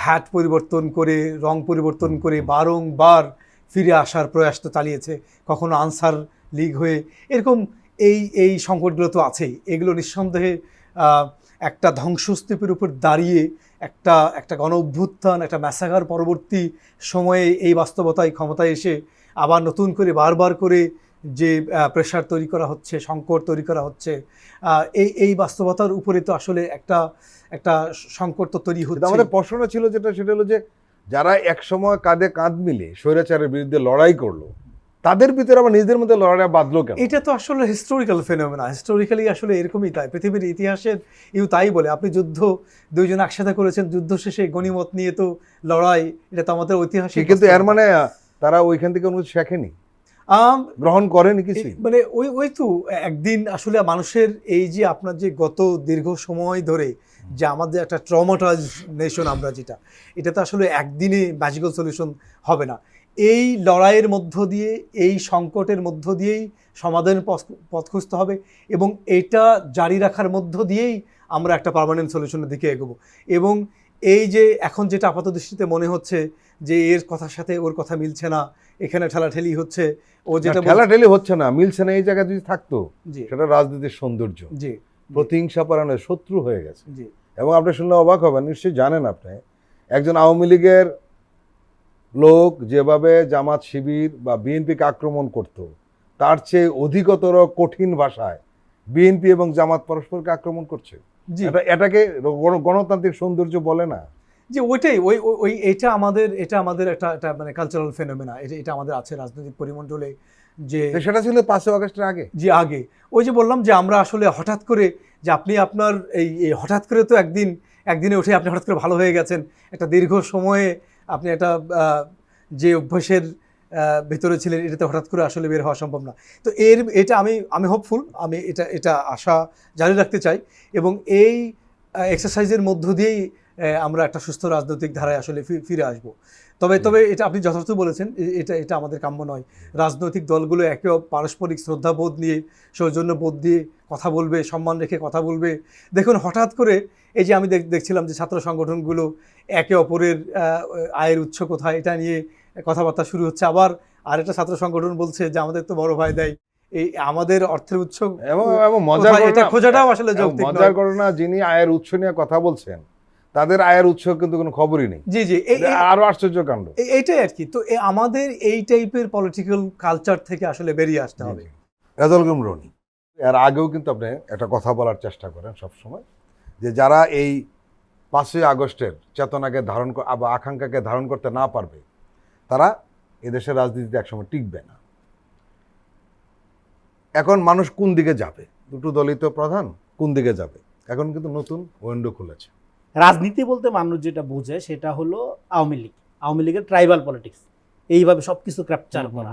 হ্যাট পরিবর্তন করে, রং পরিবর্তন করে বারংবার ফিরে আসার প্রয়াস তো চালিয়েছে, কখনো আনসার লীগ হয়ে। এরকম এই সংকটগুলো তো আছেই। এগুলো নিঃসন্দেহে একটা ধ্বংসস্তূপের উপর দাঁড়িয়ে একটা গণ অভ্যুত্থান, একটা ম্যাসাকার পরবর্তী সময়ে এই বাস্তবতায় ক্ষমতায় এসে আবার নতুন করে বারবার করে যে প্রেশার তৈরি করা হচ্ছে, সংকট তৈরি করা হচ্ছে, এই বাস্তবতার উপরে তো আসলে একটা সংকট তো তৈরি হচ্ছে। আমাদের প্রশ্নটা ছিল সেটা হলো যে যারা একসময় কাঁধে কাঁধ মিলে স্বৈরাচারের বিরুদ্ধে লড়াই করলো, তাদের ভিতরে আবার নিজেদের মধ্যে লড়াই বাঁধলো কেন? এটা তো আসলে হিস্টোরিক্যাল ফেনোমেনা। হিস্টোরিক্যালি আসলে এরকমই তাই, পৃথিবীর ইতিহাসের তাই বলে। আপনি যুদ্ধ দুইজন একসাথে করেছেন, যুদ্ধ শেষে গণিমত নিয়ে তো লড়াই, এটা তো আমাদের ঐতিহাসিক। কিন্তু এর মানে তারা ওইখান থেকে কোনো শেখেনি, গ্রহণ করেনি কিছু। মানে ওই তো একদিন আসলে মানুষের এই যে আপনার যে গত দীর্ঘ সময় ধরে যে আমাদের একটা ট্রমাটাইজ নেশন আমরা যেটা, এটা তো আসলে একদিনে ম্যাজিক্যাল সলিউশন হবে না। এই লড়াইয়ের মধ্য দিয়ে, এই সংকটের মধ্য দিয়েই সমাধানের পথ খুঁজতে হবে, এবং এটা জারি রাখার মধ্য দিয়েই আমরা একটা পার্মানেন্ট সলিউশনের দিকে এগোবো। এবং এই যে এখন যেটা আপাত দৃষ্টিতে মনে হচ্ছে যে এর কথার সাথে ওর কথা মিলছে না, এখানে ঠেলাঠেলি হচ্ছে, ও যেটা ঠেলাঠেলি হচ্ছে না, মিলছে না, এই জায়গায় যদি থাকতো সেটা রাজনীতির সৌন্দর্য। জি, প্রতিহিংসা পরায়ণের শত্রু হয়ে গেছে। জি। এবং আপনি শুনলে অবাক হবেন, নিশ্চয়ই জানেন, আপনি একজন আওয়ামী লীগের লোক যেভাবে জামাত শিবির বা বিএনপিকে আক্রমণ করত, তার চেয়ে অধিকতর কঠিন ভাষায় বিএনপি এবং জামাত পরস্পরকে আক্রমণ করছে। এটাকে গণতান্ত্রিক সৌন্দর্য বলে না? যে ওইটাই এটা আমাদের একটা মানে কালচারাল ফেনোমেনা। এটা আমাদের আছে রাজনৈতিক পরিমণ্ডলে। যে সেটা ছিল 5 আগস্টের আগে। জি, আগে ওই যে বললাম যে আমরা আসলে হঠাৎ করে যে আপনি আপনার এই হঠাৎ করে তো একদিনে উঠে আপনি হঠাৎ করে ভালো হয়ে গেছেন। একটা দীর্ঘ সময়ে আপনি একটা যে অভ্যাসের ভেতরে ছিলেন, এটাতে হঠাৎ করে আসলে বের হওয়া সম্ভব না। তো এটা আমি হোপফুল, আমি এটা আশা জারি রাখতে চাই, এবং এই এক্সারসাইজের মধ্য দিয়েই আমরা একটা সুস্থ রাজনৈতিক ধারায় আসলে ফিরে আসব। তবে এটা আপনি যথার্থ বলেছেন, এটা আমাদের কাম্য নয়। রাজনৈতিক দলগুলো একে পারস্পরিক শ্রদ্ধাবোধ নিয়ে, সৌজন্যবোধ দিয়ে কথা বলবে, সম্মান রেখে কথা বলবে। দেখুন, হঠাৎ করে এই যে আমি দেখছিলাম যে ছাত্র সংগঠনগুলো একে অপরের আয়ের উৎস কোথায় এটা নিয়ে কথাবার্তা শুরু হচ্ছে। আবার আরেকটা ছাত্র সংগঠন বলছে যে আমাদের তো বড় ভাই দেয়, এই আমাদের অর্থের উৎস এবং মজার এটা খোঁজাটাও আসলে যৌক্তিক নয়। মজার ঘটনা, যিনি আয়ের উৎস নিয়ে কথা বলছেন তাদের আয়ের উৎস কিন্তু কোনো খবরই নেই। জি জি এটা আরো আশ্চর্য কাণ্ড। এইটাই আর কি। তো আমাদের এই টাইপের পলিটিক্যাল কালচার থেকে আসলে বেরিয়ে আসতে হবে। রেজাউল করিম রনি, এর আগেও কিন্তু আপনি একটা কথা বলার চেষ্টা করেন সবসময়, যে যারা এই 5ই আগস্টের চেতনাকে ধারণ বা আকাঙ্ক্ষাকে ধারণ করতে না পারবে তারা এদেশের রাজনীতিতে একসময় টিকবে না। এখন মানুষ কোন দিকে যাবে, দুটো দলই তো প্রধান, কোন দিকে যাবে? এখন কিন্তু নতুন উইন্ডো খুলেছে। রাজনীতি বলতে মানুষ যেটা বোঝে সেটা হলো আওয়ামী লীগ, আওয়ামী লীগের ট্রাইবাল পলিটিক্স, এইভাবে সবকিছু ক্যাপচার করা,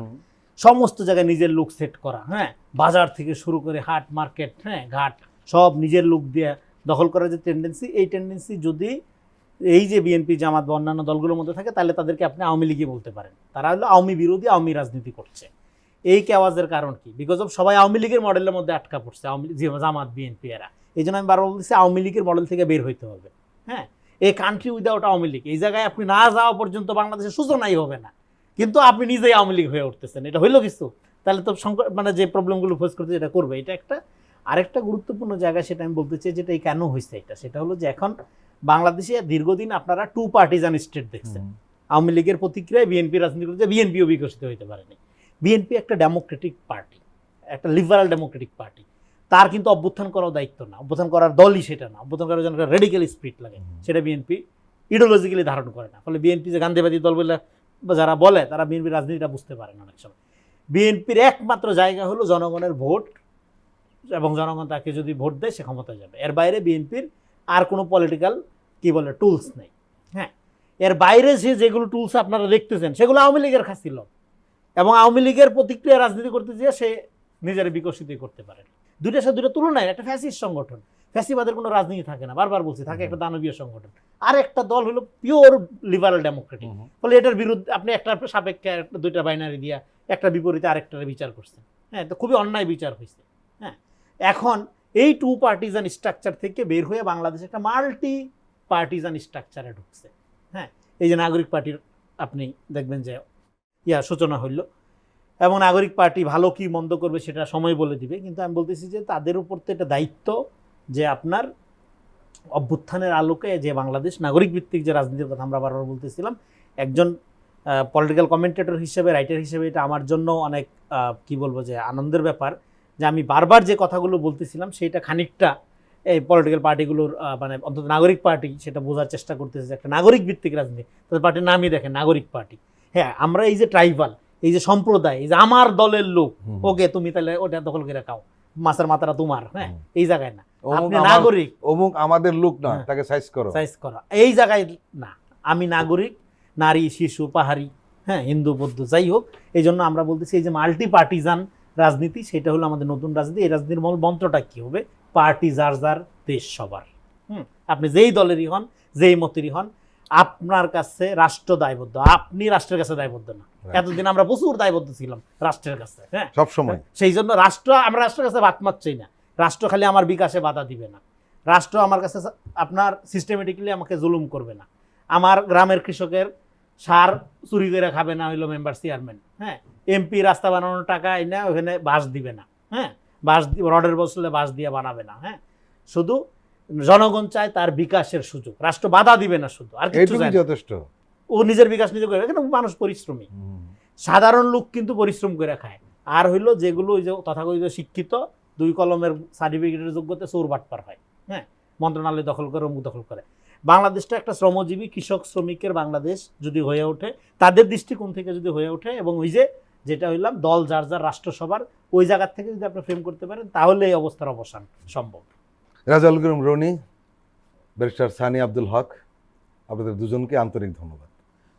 সমস্ত জায়গায় নিজের লোক সেট করা, হ্যাঁ, বাজার থেকে শুরু করে হাট মার্কেট, হ্যাঁ, ঘাট, সব নিজের লোক দিয়ে দখল করার যে টেন্ডেন্সি, এই টেন্ডেন্সি যদি এই যে বিএনপি জামাত বা অন্যান্য দলগুলোর মধ্যে থাকে তাহলে তাদেরকে আপনি আওয়ামী লীগই বলতে পারেন। তারা হলো আওয়ামী বিরোধী, আওয়ামী রাজনীতি করছে। এই কেওয়াজের কারণ কি? বিকজ অফ সবাই আওয়ামী লীগের মডেলের মধ্যে আটকা পড়ছে, জামাত বিএনপি এরা। এই জন্য আমি বারবার বলতেছি আওয়ামী লীগের মডেল থেকে বের হইতে হবে। হ্যাঁ, এই কান্ট্রি উইদাউট আওয়ামী লীগ, এই জায়গায় আপনি না যাওয়া পর্যন্ত বাংলাদেশের সূচনাই হবে না, কিন্তু আপনি নিজেই আওয়ামী লীগ হয়ে উঠতেছেন। এটা হইলো কিছু? তাহলে তো মানে যে প্রবলেমগুলো ফেস করতে এটা করবে। এটা একটা আরেকটা গুরুত্বপূর্ণ জায়গা, সেটা আমি বলতে চাই, যেটা এই কেন হয়েছে এটা, সেটা হলো যে এখন বাংলাদেশে দীর্ঘদিন আপনারা টু পার্টিজান স্টেট দেখছেন। আওয়ামী লীগের প্রতিক্রিয়ায় বিএনপি রাজনীতি করতে, বিএনপিও বিকশিত হইতে পারেনি। বিএনপি একটা ডেমোক্রেটিক পার্টি, একটা লিবারাল ডেমোক্রেটিক পার্টি, তার কিন্তু অভ্যুত্থান করার দায়িত্ব না, অভ্যুত্থান করার দলই সেটা না। অভ্যুত্থান করার জন্য একটা রেডিক্যাল স্পিরিট লাগে, সেটা বিএনপি ইডিওলজিক্যালি ধারণ করে না। ফলে বিএনপি যে গান্ধীবাদী দল বলে যারা বলে, তারা বিএনপি রাজনীতিটা বুঝতে পারে না অনেক সময়। বিএনপির একমাত্র জায়গা হলো জনগণের ভোট, এবং জনগণ তাকে যদি ভোট দেয় সে ক্ষমতায় যাবে। এর বাইরে বিএনপির আর কোনো পলিটিক্যাল টুলস নেই। হ্যাঁ, এর বাইরে যেগুলো টুলস আপনারা দেখতেছেন সেগুলো আওয়ামী লীগের কাছে ছিল, এবং আওয়ামী লীগের প্রতিক্রিয়া রাজনীতি করতে গিয়ে সে নিজের বিকশিত করতে পারে। দুইটার সাথে দুটো তুলনায় একটা ফ্যাসিস্ট সংগঠন, ফ্যাসিবাদের কোনো রাজনীতি থাকে না, বারবার বলছি, থাকে একটা দানবীয় সংগঠন। আর একটা দল হলো পিওর লিবারাল ডেমোক্রেটিক। ফলে এটার বিরুদ্ধে আপনি একটা সাপেক্ষে দুইটা বাইনারি দিয়া একটা বিপরীতে আরেকটার বিচার করছেন। হ্যাঁ, তো খুবই অন্যায় বিচার হয়েছে। হ্যাঁ, এখন এই টু পার্টিজান স্ট্রাকচার থেকে বের হয়ে বাংলাদেশ একটা মাল্টি পার্টিজান স্ট্রাকচারে ঢুকছে। হ্যাঁ, এই যে নাগরিক পার্টির আপনি দেখবেন যে সূচনা হইল, এবং নাগরিক পার্টি ভালো কি মন্দ করবে সেটা সময় বলে দিবে। কিন্তু আমি বলতেছি যে তাদের উপর তো এটা দায়িত্ব যে আপনার অভ্যুত্থানের আলোকে যে বাংলাদেশ নাগরিক ভিত্তিক যে রাজনীতির কথা আমরা বারবার বলতেছিলাম, একজন পলিটিক্যাল কমেন্টেটর হিসেবে, রাইটার হিসেবে এটা আমার জন্য অনেক কি বলবো যে আনন্দের ব্যাপার যে আমি বারবার যে কথাগুলো বলতেছিলাম সেটা খানিকটা এই পলিটিক্যাল পার্টিগুলোর মানে অন্তত নাগরিক পার্টি সেটা বোঝার চেষ্টা করতেছে যে একটা নাগরিক ভিত্তিক রাজনীতি। তাদের পার্টির নামই দেখেন নাগরিক পার্টি। হ্যাঁ, আমরা এই যে ট্রাইবাল, এই যে সম্প্রদায়, এই যে আমার দলের লোক, ওকে তুমি তাহলে ওটা দখল করে খাও, মাছের মাথাটা তোমার। হ্যাঁ, এই জায়গায় না, আপনি নাগরিক, অমুক আমাদের লোক না, তাকে সাইজ করো, এই জায়গায় না। আমি নাগরিক, নারী, শিশু, পাহাড়ি, হ্যাঁ, হিন্দু, বৌদ্ধ, যাই হোক। এই জন্য আমরা বলতেছি এই যে মাল্টি পার্টিজান রাজনীতি, সেটা হলো আমাদের নতুন রাজনীতি। এই রাজনীতির মূল মন্ত্রটা কি হবে? পার্টি যার যার, দেশ সবার। আপনি যেই দলেরই হন, যেই মতেরই হন, আপনার কাছে রাষ্ট্র দায়বদ্ধ, আপনি রাষ্ট্রের কাছে দায়বদ্ধ না। এতদিন আমরা প্রচুর দায়বদ্ধ ছিলাম রাষ্ট্রের কাছে। হ্যাঁ, সবসময়। সেই জন্য আমরা রাষ্ট্রের কাছে বাদ মারছি না। রাষ্ট্র খালি আমার বিকাশে বাধা দিবে না, রাষ্ট্র আমার কাছে আপনার সিস্টেমেটিক্যালি আমাকে জুলুম করবে না, আমার গ্রামের কৃষকের সার চুরি করে খাবে না হইলো মেম্বার চেয়ারম্যান। হ্যাঁ, এমপি রাস্তা বানানোর টাকা এনে ওখানে বাঁশ দিবে না। হ্যাঁ, বাঁশ রডের বসলে বাঁশ দিয়ে বানাবে না। হ্যাঁ, শুধু জনগণ চায় তার বিকাশের সুযোগ, রাষ্ট্র বাধা দিবে না, শুধু আর কিছু যথেষ্ট। ও নিজের বিকাশ নিজে করে। কিন্তু মানুষ পরিশ্রমী, সাধারণ লোক কিন্তু পরিশ্রম করে খায়। আর হইলো যেগুলো ওই যে তথাকথিত শিক্ষিত, 2 কলমের সার্টিফিকেটের যোগ্যতা চোর বাটপার হয়। হ্যাঁ, মন্ত্রণালয় দখল করে, অমুক দখল করে। বাংলাদেশটা একটা শ্রমজীবী কৃষক শ্রমিকের বাংলাদেশ যদি হয়ে ওঠে, তাদের দৃষ্টিকোণ থেকে যদি হয়ে ওঠে, এবং ওই যে যেটা হইলাম দল যার যার রাষ্ট্রসভার ওই জায়গার থেকে যদি আপনি ফ্রেম করতে পারেন, তাহলে এই অবস্থার অবসান সম্ভব। রেজাউল করিম রনি, ব্যারিস্টার সানি আব্দুল হক, আপনাদের দুজনকে আন্তরিক ধন্যবাদ।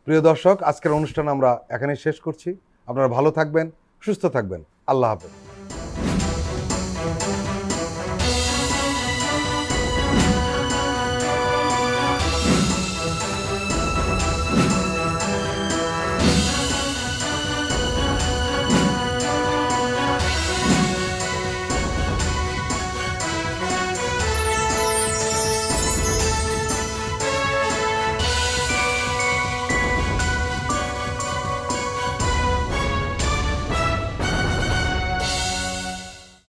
প্রিয় দর্শক, আজকের অনুষ্ঠান আমরা এখানে শেষ করছি। আপনারা ভালো থাকবেন, সুস্থ থাকবেন। আল্লাহ হাফেজ।